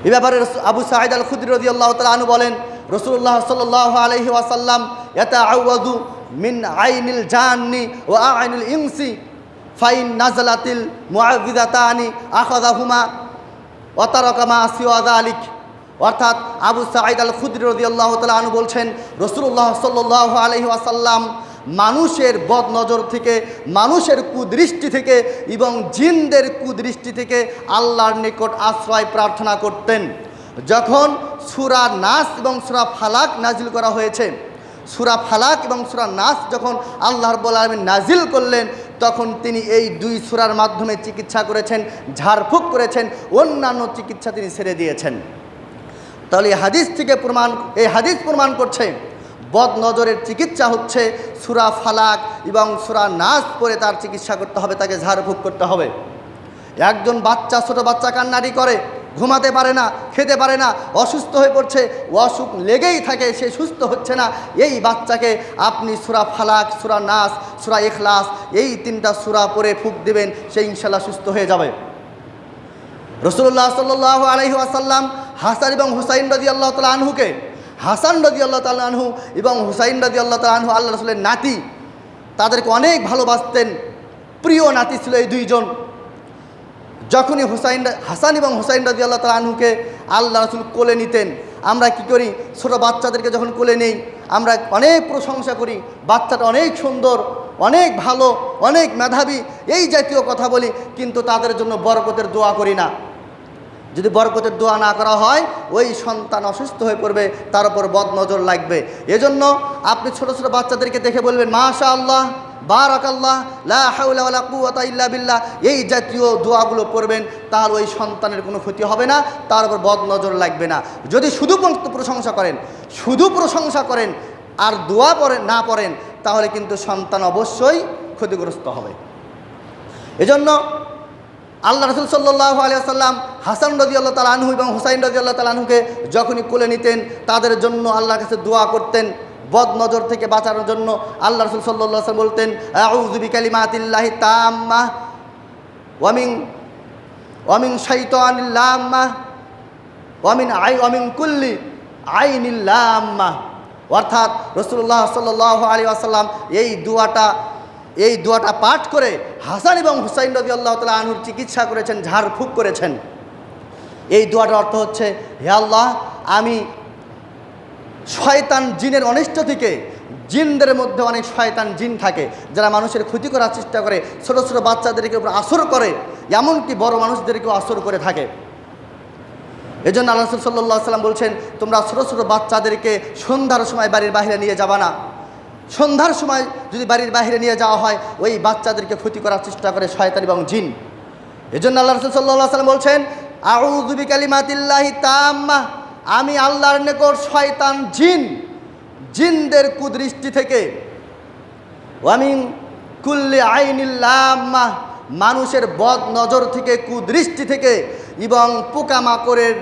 এ ব্যাপারে আবু সাঈদ আল খুদরি রাদিয়াল্লাহু তাআলা আনহু বলেন, রাসূলুল্লাহ সাল্লাল্লাহু আলাইহি ওয়াসাল্লাম ইয়াতাআওয়াযু মিন আইনিল জান্নি ওয়া আইনিল ইনসি ফাইন নাযালাতিল মুআযিযাতানি আখাযাহুমা ওয়া তারাকা মা সিওয়া যালিক। অর্থাৎ আবু সাঈদ আল খুদরি রাদিয়াল্লাহু তাআলা আনহু বলছেন, রাসূলুল্লাহ সাল্লাল্লাহু আলাইহি ওয়াসাল্লাম মানুষের বদনজর থেকে, মানুষের কুদৃষ্টি থেকে এবং জিনদের কুদৃষ্টি থেকে আল্লাহর নিকট আশ্রয় প্রার্থনা করতেন। যখন সূরা নাস এবং সূরা ফালাক নাজিল করা হয়েছে, সূরা ফালাক এবং সূরা নাস যখন আল্লাহ রাব্বুল আলামিন নাজিল করলেন, তখন তিনি এই দুই সূরার মাধ্যমে চিকিৎসা করেছেন, ঝাড়ফুঁক করেছেন, অন্যান্য চিকিৎসা তিনি ছেড়ে দিয়েছেন। তাহলে এই হাদিস প্রমাণ করছে বদ নজরের চিকিৎসা হচ্ছে সূরা ফালাক এবং সূরা নাস পড়ে তার চিকিৎসা করতে হবে, তাকে ঝাড়ফুঁক করতে হবে। একজন বাচ্চা, ছোট বাচ্চা কান্নারি করে, ঘুমাতে পারে না, খেতে পারে না, অসুস্থ হয়ে পড়ছে, অসুখ লেগেই থাকে, সে সুস্থ হচ্ছে না, এই বাচ্চাকে আপনি সূরা ফালাক, সূরা নাস, সূরা ইখলাস এই 3টা সূরা পড়ে ফুঁক দিবেন, সে ইনশাআল্লাহ সুস্থ হয়ে যাবে। রাসূলুল্লাহ সাল্লাল্লাহু আলাইহি ওয়াসাল্লাম হাসান এবং হুসাইন রাদিয়াল্লাহু তাআলা আনহুকে, হাসান রাদিয়াল্লাহু তাআলা আনহু এবং হুসাইন রাদিয়াল্লাহু তাআলা আনহু আল্লাহ রাসূলের নাতি, তাদেরকে অনেক ভালোবাসতেন, প্রিয় নাতি ছিল এই দুইজন। যখনই হাসান এবং হুসাইন রাদিয়াল্লাহু তাআলা আনহুকে আল্লাহ রাসূল কোলে নিতেন, আমরা কি করি, ছোট বাচ্চাদেরকে যখন কোলে নেই আমরা অনেক প্রশংসা করি, বাচ্চাটা অনেক সুন্দর, অনেক ভালো, অনেক মেধাবী, এই জাতীয় কথা বলি, কিন্তু তাদের জন্য বরকতের দোয়া করি না। যদি বরকতের দোয়া না করা হয় ওই সন্তান অসুস্থ হয়ে পড়বে, তার উপর বদনজর লাগবে। এজন্য আপনি ছোট ছোট বাচ্চাদেরকে দেখে বলবেন মাশাআল্লাহ, বারাকাল্লাহ, লা হাওলা ওয়ালা কুওয়াতা ইল্লা বিল্লাহ, এই জাতীয় দোয়াগুলো পড়বেন, তার ওই সন্তানের কোনো ক্ষতি হবে না, তার উপর বদনজর লাগবে না। যদি শুধু প্রশংসা করেন আর দোয়া না পড়েন, তাহলে কিন্তু সন্তান অবশ্যই ক্ষতিগ্রস্ত হবে। এজন্য আল্লাহ রাসূল সাল্লাল্লাহু আলাইহি ওয়াসাল্লাম হাসান রাদিয়াল্লাহু তাআলা আনহু এবং হুসাইন রাদিয়াল্লাহু তাআলা আনহুকে যখনই কোলে নিতেন তাদের জন্য আল্লাহর কাছে দোয়া করতেন, বদ নজর থেকে বাঁচানোর জন্য। আল্লাহ রাসূল সাল্লাল্লাহু আলাইহি ওয়াসাল্লাম বলতেন আউযু বিকালিমাতিল্লাহি তাম্মাহ ওয়া মিন শাইতানিল লাম্মাহ ওয়া মিন কুল্লি আইনিল লাম্মাহ। অর্থাৎ রাসূলুল্লাহ সাল্লাল্লাহু আলাইহি ওয়াসাল্লাম এই দোয়াটা পাঠ করে হাসান এবং হুসাইন রাদিয়াল্লাহু তাআলা আনহুর চিকিৎসা করেছেন, ঝাড়ফুঁক করেছেন। এই দোয়াটার অর্থ হচ্ছে, হে আল্লাহ, আমি শয়তান জিনের অনিষ্ট থেকে, জিনদের মধ্যে অনেক শয়তান জিন থাকে যারা মানুষের ক্ষতি করার চেষ্টা করে, ছোট ছোট বাচ্চাদেরকে উপর আসর করে, এমনকি বড় মানুষদেরকেও আসর করে থাকে। এজন্য আল্লাহ রাসূল সাল্লাল্লাহু আলাইহি ওয়াসাল্লাম বলছেন, তোমরা ছোট ছোট বাচ্চাদেরকে সন্ধ্যার সময় বাড়ির বাইরে নিয়ে যাবা না। সন্ধ্যার সময় যদি বাড়ির বাইরে নিয়ে যাওয়া হয় ওই বাচ্চাদেরকে ক্ষতি করার চেষ্টা করে শয়তান এবং জিন। এজন্য আল্লাহ রাসূল সাল্লাল্লাহু আলাইহি ওয়াসাল্লাম বলছেন আউযু বিকালিমাতিল্লাহি তাম্মাহ, আমি আল্লাহর নিকট শয়তান জিনদের কুদৃষ্টি থেকে, ওয়া মিন কুল্লি আইনিল লাম্মাহ, মানুষের বদ নজর থেকে, কুদৃষ্টি থেকে এবং পোকামাকড়ের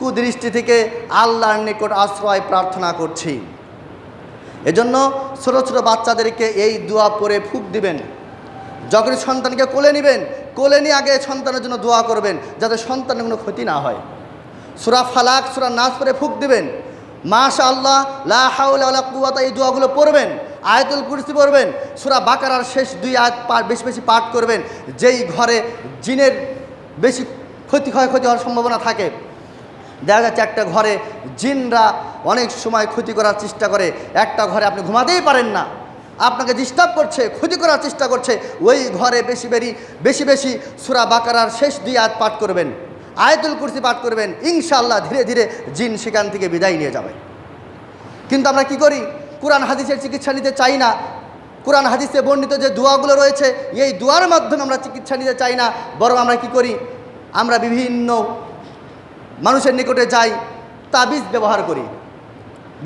কুদৃষ্টি থেকে আল্লাহর নিকট আশ্রয় প্রার্থনা করছি। এজন্য ছোট ছোট বাচ্চাদেরকে এই দোয়া পড়ে ফুঁক দিবেন। যখন সন্তানকে কোলে নেবেন, কোলে নিয়ে আগে সন্তানের জন্য দোয়া করবেন যাতে সন্তানের কোনো ক্ষতি না হয়। সূরা ফালাক, সূরা নাস পড়ে ফুঁক দিবেন, মাশাআল্লাহ, লা হাওলা ওয়ালা কুওয়াতা এই দোয়াগুলো পড়বেন, আয়াতুল কুরসি পড়বেন, সূরা বাকারার শেষ 2 আয়াত বেশি বেশি পাঠ করবেন। যেই ঘরে জিনের বেশি ক্ষতি হওয়ার সম্ভাবনা থাকে, দেখা যাচ্ছে একটা ঘরে জিনরা অনেক সময় ক্ষতি করার চেষ্টা করে, একটা ঘরে আপনি ঘুমাতেই পারেন না, আপনাকে ডিস্টার্ব করছে, ক্ষতি করার চেষ্টা করছে, ওই ঘরে বেশি বেশি সূরা বাকারার শেষ 2 আয়াত পাঠ করবেন, আয়াতুল কুরসি পাঠ করবেন, ইনশাআল্লাহ ধীরে ধীরে জিন সেখান থেকে বিদায় নিয়ে যাবে। কিন্তু আমরা কি করি, কোরআন হাদিসের চিকিৎসা নিতে চাই না। কোরআন হাদিসে বর্ণিত যে দোয়াগুলো রয়েছে এই দোয়ার মাধ্যমে আমরা চিকিৎসা নিতে চাই না, বরং আমরা কি করি, আমরা বিভিন্ন মানুষের নিকটে যাই, তাবিজ ব্যবহার করি,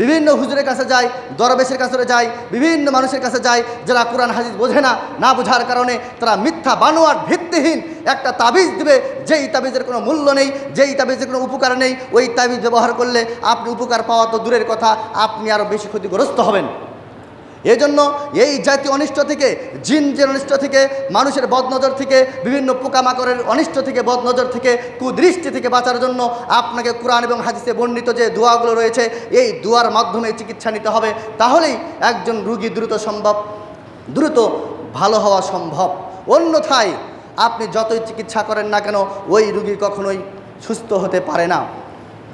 বিভিন্ন হুজুরের কাছে যাই, দরবেশের কাছে যাই, বিভিন্ন মানুষের কাছে যাই যারা কোরআন হাদিস বোঝে না বোঝার কারণে তারা মিথ্যা বানোয়ার ভিত্তিহীন একটা তাবিজ দিবে, যেই তাবিজের কোনো মূল্য নেই, যেই তাবিজের কোনো উপকার নেই। ওই তাবিজ ব্যবহার করলে আপনি উপকার পাওয়া তো দূরের কথা, আপনি আরও বেশি ক্ষতিগ্রস্ত হবেন। এজন্য এই জাতীয় অনিষ্ট থেকে, জিনের অনিষ্ট থেকে, মানুষের বদনজর থেকে, বিভিন্ন পোকামাকড়ের অনিষ্ট থেকে, বদনজর থেকে, কুদৃষ্টি থেকে বাঁচার জন্য আপনাকে কোরআন এবং হাদিসে বর্ণিত যে দোয়াগুলো রয়েছে এই দোয়ার মাধ্যমে চিকিৎসা নিতে হবে, তাহলেই একজন রোগী দ্রুত ভালো হওয়া সম্ভব। অন্যথায় আপনি যতই চিকিৎসা করেন না কেন ওই রোগী কখনোই সুস্থ হতে পারে না।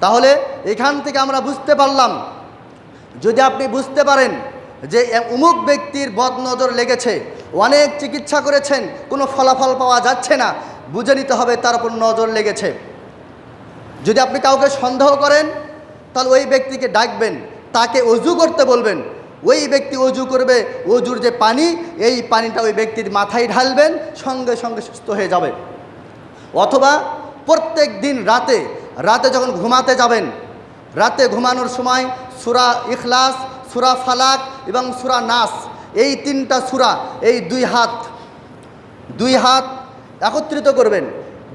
তাহলে এখান থেকে আমরা বুঝতে পারলাম, যদি আপনি বুঝতে পারেন যে অমুক ব্যক্তির বদনজর লেগেছে, অনেক চিকিৎসা করেছেন, কোনো ফলাফল পাওয়া যাচ্ছে না, বুঝে নিতে হবে তার উপর নজর লেগেছে। যদি আপনি কাউকে সন্দেহ করেন তাহলে ওই ব্যক্তিকে ডাকবেন, তাকে অজু করতে বলবেন, ওই ব্যক্তি অজু করবে, অজুর যে পানি এই পানিটা ওই ব্যক্তির মাথায় ঢালবেন, সঙ্গে সঙ্গে সুস্থ হয়ে যাবে। অথবা প্রত্যেক দিন রাতে যখন ঘুমাতে যাবেন, রাতে ঘুমানোর সময় সূরা ইখলাস, সূরা ফালাক এবং সূরা নাস, এই তিনটা সূরা, এই দুই হাত একত্রিত করবেন।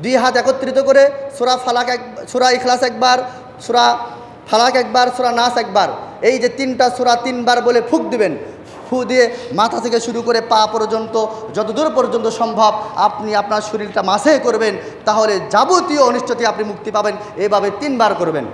দুই হাত একত্রিত করে সূরা ফালাক সূরা ইখলাস একবার, সূরা ফালাক একবার, সূরা নাস একবার, এই যে তিনটা সূরা তিনবার বলে ফুঁক দিবেন। ফু দিয়ে মাথা থেকে শুরু করে পা পর্যন্ত যতদূর পর্যন্ত সম্ভব আপনি আপনার শরীরটা মাসে করবেন, তাহলে যাবতীয় অনিষ্ট থেকে আপনি মুক্তি পাবেন। এভাবে তিনবার করবেন।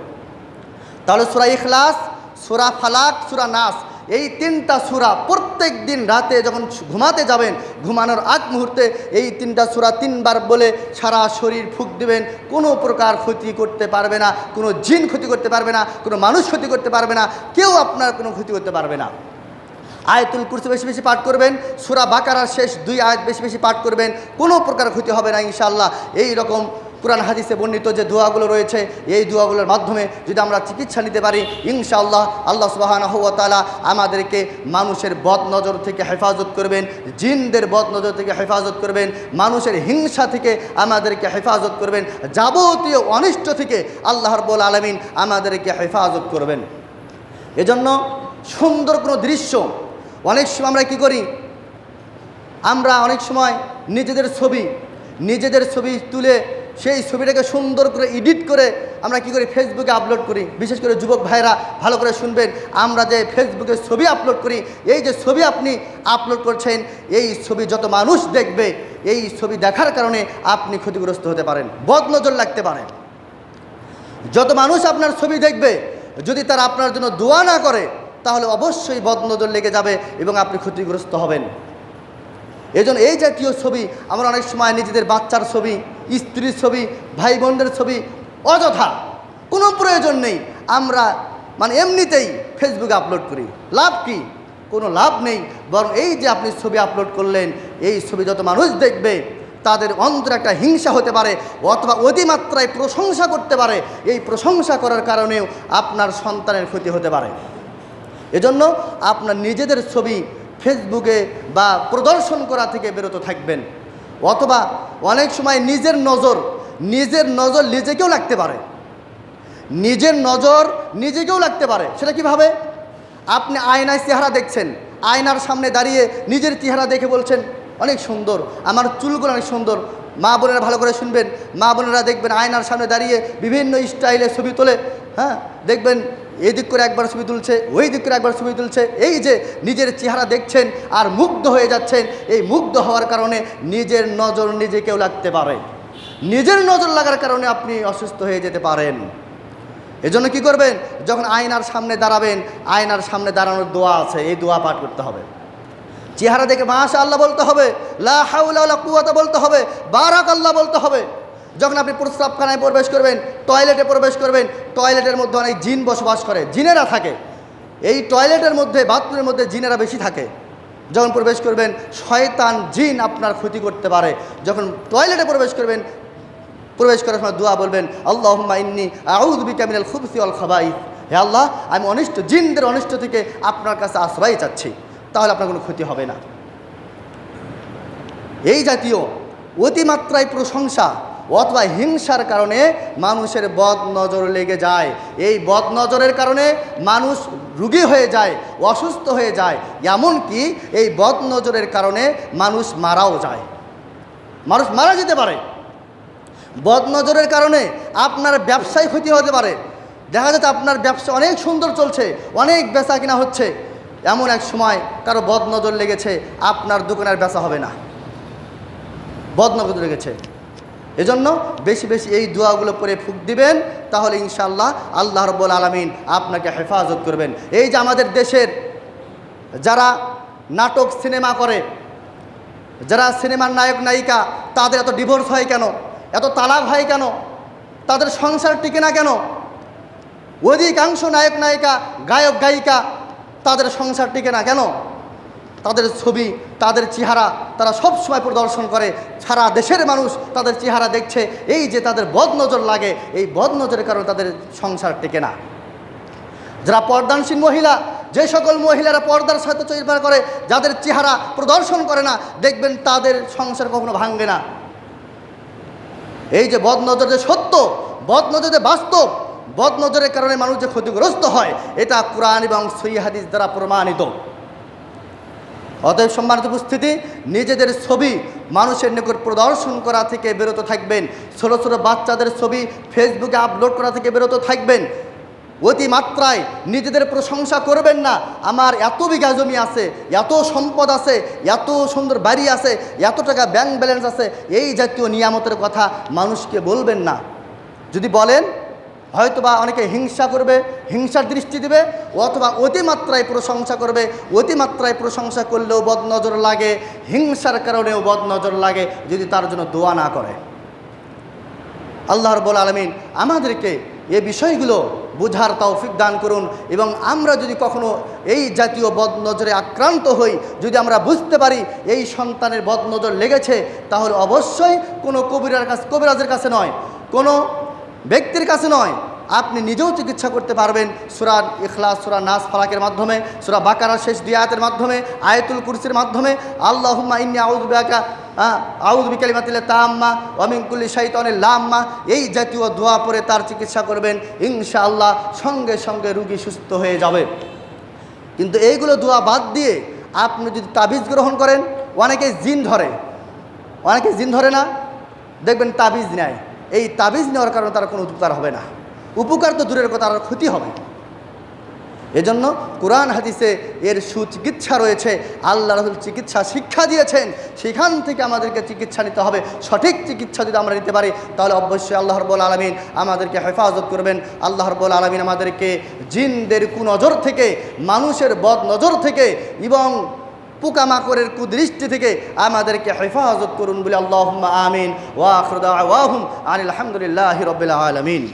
তাহলে সূরা ইখলাস, সূরা ফালাক, সূরা নাস, এই তিনটা সূরা প্রত্যেক দিন রাতে যখন ঘুমাতে যাবেন, ঘুমানোর আগ মুহূর্তে এই তিনটা সূরা তিনবার বলে সারা শরীর ফুঁক দিবেন। কোনো প্রকার ক্ষতি করতে পারবে না, কোনো জিন ক্ষতি করতে পারবে না, কোনো মানুষ ক্ষতি করতে পারবে না, কেউ আপনার কোনো ক্ষতি করতে পারবে না। আয়াতুল কুরসি বেশি বেশি পাঠ করবেন, সূরা বাকারার শেষ 2 আয়াত বেশি বেশি পাঠ করবেন, কোনো প্রকার ক্ষতি হবে না ইনশাআল্লাহ। এই রকম কুরআন হাদিসে বর্ণিত যে দোয়াগুলো রয়েছে, এই দোয়াগুলোর মাধ্যমে যদি আমরা চিকিৎসা নিতে পারি ইনশাআল্লাহ, আল্লাহ সুবহানাহু ওয়া তাআলা আমাদেরকে মানুষের বদ নজর থেকে হেফাজত করবেন, জিনদের বদ নজর থেকে হেফাজত করবেন, মানুষের হিংসা থেকে আমাদেরকে হেফাজত করবেন, যাবতীয় অনিষ্ট থেকে আল্লাহ রাব্বুল আলামিন আমাদেরকে হেফাজত করবেন। এজন্য সুন্দর কোনো দৃশ্য, অনেক সময় আমরা কী করি, আমরা অনেক সময় নিজেদের ছবি তুলে সেই ছবিটাকে সুন্দর করে এডিট করে আমরা কী করি, ফেসবুকে আপলোড করি। বিশেষ করে যুবক ভাইরা ভালো করে শুনবেন, আমরা যে ফেসবুকে ছবি আপলোড করি, এই যে ছবি আপনি আপলোড করছেন, এই ছবি যত মানুষ দেখবে, এই ছবি দেখার কারণে আপনি ক্ষতিগ্রস্ত হতে পারেন, বদনজর লাগতে পারেন। যত মানুষ আপনার ছবি দেখবে, যদি তারা আপনার জন্য দোয়া না করে, তাহলে অবশ্যই বদনজর লেগে যাবে এবং আপনি ক্ষতিগ্রস্ত হবেন। এজন্য এই জাতীয় ছবি আমরা অনেক সময় নিজেদের বাচ্চার ছবি, স্ত্রীর ছবি, ভাই বোনদের ছবি অযথা কোনো প্রয়োজন নেই আমরা এমনিতেই ফেসবুকে আপলোড করি। লাভ কি? কোনো লাভ নেই। বরং এই যে আপনি ছবি আপলোড করলেন, এই ছবি যত মানুষ দেখবে তাদের অন্তরে একটা হিংসা হতে পারে, অথবা অতিমাত্রায় প্রশংসা করতে পারে। এই প্রশংসা করার কারণেও আপনার সন্তানের ক্ষতি হতে পারে। এজন্য আপনার নিজেদের ছবি ফেসবুকে বা প্রদর্শন করা থেকে বিরত থাকবেন। অথবা অনেক সময় নিজের নজর নিজেকেও লাগতে পারে, নিজেকেও লাগতে পারে। সেটা কিভাবে? আপনি আয়নায় চেহারা দেখছেন, আয়নার সামনে দাঁড়িয়ে নিজের চেহারা দেখে বলছেন অনেক সুন্দর, আমার চুলগুলো অনেক সুন্দর। মা বোনেরা ভালো করে শুনবেন, মা বোনেরা দেখবেন আয়নার সামনে দাঁড়িয়ে বিভিন্ন স্টাইলে ছবি তোলে। হ্যাঁ, দেখবেন এই দিক করে একবার ছবি তুলছে, ওই দিক করে একবার ছবি তুলছে। এই যে নিজের চেহারা দেখছেন আর মুগ্ধ হয়ে যাচ্ছেন, এই মুগ্ধ হওয়ার কারণে নিজের নজর নিজেকেও লাগতে পারে। নিজের নজর লাগার কারণে আপনি অসুস্থ হয়ে যেতে পারেন। এজন্য কি করবেন? যখন আয়নার সামনে দাঁড়াবেন, আয়নার সামনে দাঁড়ানোর দোয়া আছে, এই দোয়া পাঠ করতে হবে। চেহারা দেখে মাশাআল্লাহ বলতে হবে, লা হাওলা ওয়ালা কুওয়াতা বলতে হবে, বারাকাল্লাহ বলতে হবে। যখন আপনি প্রস্রাবখানায় প্রবেশ করবেন, টয়লেটে প্রবেশ করবেন, টয়লেটের মধ্যে অনেক জিন বসবাস করে, জিনেরা থাকে। এই টয়লেটের মধ্যে, বাথরুমের মধ্যে জিনেরা বেশি থাকে। যখন প্রবেশ করবেন, শয়তান জিন আপনার ক্ষতি করতে পারে। যখন টয়লেটে প্রবেশ করবেন, প্রবেশ করার সময় দোয়া বলবেন, আল্লাহুম্মা ইন্নী আউযু বিকা মিনাল খুবসি ওয়াল খাবাইস। হে আল্লাহ, আমি জিনদের অনিষ্ট থেকে আপনার কাছে আশ্রয় চাচ্ছি, তাহলে আপনার কোনো ক্ষতি হবে না। এই জাতীয় অতিমাত্রায় প্রশংসা অথবা হিংসার কারণে মানুষের বদ নজর লেগে যায়। এই বদ নজরের কারণে মানুষ রোগী হয়ে যায়, অসুস্থ হয়ে যায়। এমনকি এই বদ নজরের কারণে মানুষ মারাও যায়, মানুষ মারা যেতে পারে। বদ নজরের কারণে আপনার ব্যবসায় ক্ষতি হতে পারে। দেখা যাচ্ছে আপনার ব্যবসা অনেক সুন্দর চলছে, অনেক বেচা কিনা হচ্ছে, এমন এক সময় কারো বদ নজর লেগেছে, আপনার দোকানের বেচা হবে না, বদ নজর লেগেছে। এজন্য বেশি বেশি এই দোয়াগুলো পরে ফুঁক দিবেন, তাহলে ইনশাআল্লাহ আল্লাহ রাব্বুল আলামিন আপনাকে হেফাজত করবেন। এই যে আমাদের দেশের যারা নাটক সিনেমা করে, যারা সিনেমার নায়ক নায়িকা, তাদের এত ডিভোর্স হয় কেন, এত তালাক হয় কেন, তাদের সংসার টিকে না কেন? অধিকাংশ নায়ক নায়িকা, গায়ক গায়িকা, তাদের সংসার টিকে না কেন? তাদের ছবি, তাদের চেহারা তারা সব সময় প্রদর্শন করে, সারা দেশের মানুষ তাদের চেহারা দেখছে। এই যে তাদের বদ নজর লাগে, এই বদ নজরের কারণে তাদের সংসার টেকে না। যারা পর্দানশীল মহিলা, যে সকল মহিলারা পর্দার সাথে চলাফেরা করে, যাদের চেহারা প্রদর্শন করে না, দেখবেন তাদের সংসার কখনো ভাঙবে না। এই যে বদ নজর যে সত্য, বদ নজর যে বাস্তব, বদ নজরের কারণে মানুষ যে ক্ষতিগ্রস্ত হয়, এটা কোরআন এবং সহিহ হাদিস দ্বারা প্রমাণিত। অতএব সম্মানিত উপস্থিতি, নিজেদের ছবি মানুষের নিকট প্রদর্শন করা থেকে বিরত থাকবেন। ছোটো ছোটো বাচ্চাদের ছবি ফেসবুকে আপলোড করা থেকে বিরত থাকবেন। অতিমাত্রায় নিজেদের প্রশংসা করবেন না। আমার এত বিঘা জমি আছে, এত সম্পদ আছে, এত সুন্দর বাড়ি আছে, এত টাকা ব্যাংক ব্যালেন্স আছে, এই জাতীয় নিয়ামতের কথা মানুষকে বলবেন না। যদি বলেন হয়তোবা অনেকে হিংসা করবে, হিংসার দৃষ্টি দেবে, অথবা অতিমাত্রায় প্রশংসা করবে। অতিমাত্রায় প্রশংসা করলেও বদনজর লাগে, হিংসার কারণেও বদনজর লাগে যদি তার জন্য দোয়া না করে। আল্লাহ রাব্বুল আলামিন আমাদেরকে এই বিষয়গুলো বোঝার তৌফিক দান করুন, এবং আমরা যদি কখনো এই জাতীয় বদনজরে আক্রান্ত হই, যদি আমরা বুঝতে পারি এই সন্তানের বদনজর লেগেছে, তাহলে অবশ্যই কোনো কবিরাজের কাছে নয়, কোনো ব্যক্তির কাছে নয়, আপনি নিজেও চিকিৎসা করতে পারবেন। সূরা ইখলাস, সূরা নাস, ফালাকের মাধ্যমে, সূরা বাকারার শেষ 2 আয়াতের মাধ্যমে, আয়াতুল কুরসির মাধ্যমে, আল্লাহুম্মা ইন্নী আউযু বিকালিমাতিল্লাহি তাম্মা ওয়া মিন কুল্লি শাইতানির লাম্মা, এই জাতীয় দোয়া পড়ে তার চিকিৎসা করবেন। ইনশাআল্লাহ সঙ্গে সঙ্গে রোগী সুস্থ হয়ে যাবে। কিন্তু এইগুলো দোয়া বাদ দিয়ে আপনি যদি তাবিজ গ্রহণ করেন, অনেকে জিন ধরে না, দেখবেন তাবিজ নেয়। এই তাবিজ নেওয়ার কারণে তার কোনো উপকার হবে না, উপকার তো দূরের কথা, আর ক্ষতি হবে। এজন্য কোরআন হাদিসে এর সুচিকিৎসা রয়েছে। আল্লাহ রাসূল চিকিৎসা শিক্ষা দিয়েছেন, সেখান থেকে আমাদেরকে চিকিৎসা নিতে হবে। সঠিক চিকিৎসা যদি আমরা নিতে পারি, তাহলে অবশ্যই আল্লাহ রাব্বুল আলামিন আমাদেরকে হেফাজত করবেন। আল্লাহ রাব্বুল আলামিন আমাদেরকে জিনদের কুনজর থেকে, মানুষের বদ নজর থেকে এবং পোকামাকড়ের কুদৃষ্টি থেকে আমাদেরকে হেফাজত করুন বলে আল্লাহুম্মা আমিন। ওয়া আখিরু দাওয়াহুম আনিল হামদুলিল্লাহি রাব্বিল আলামিন।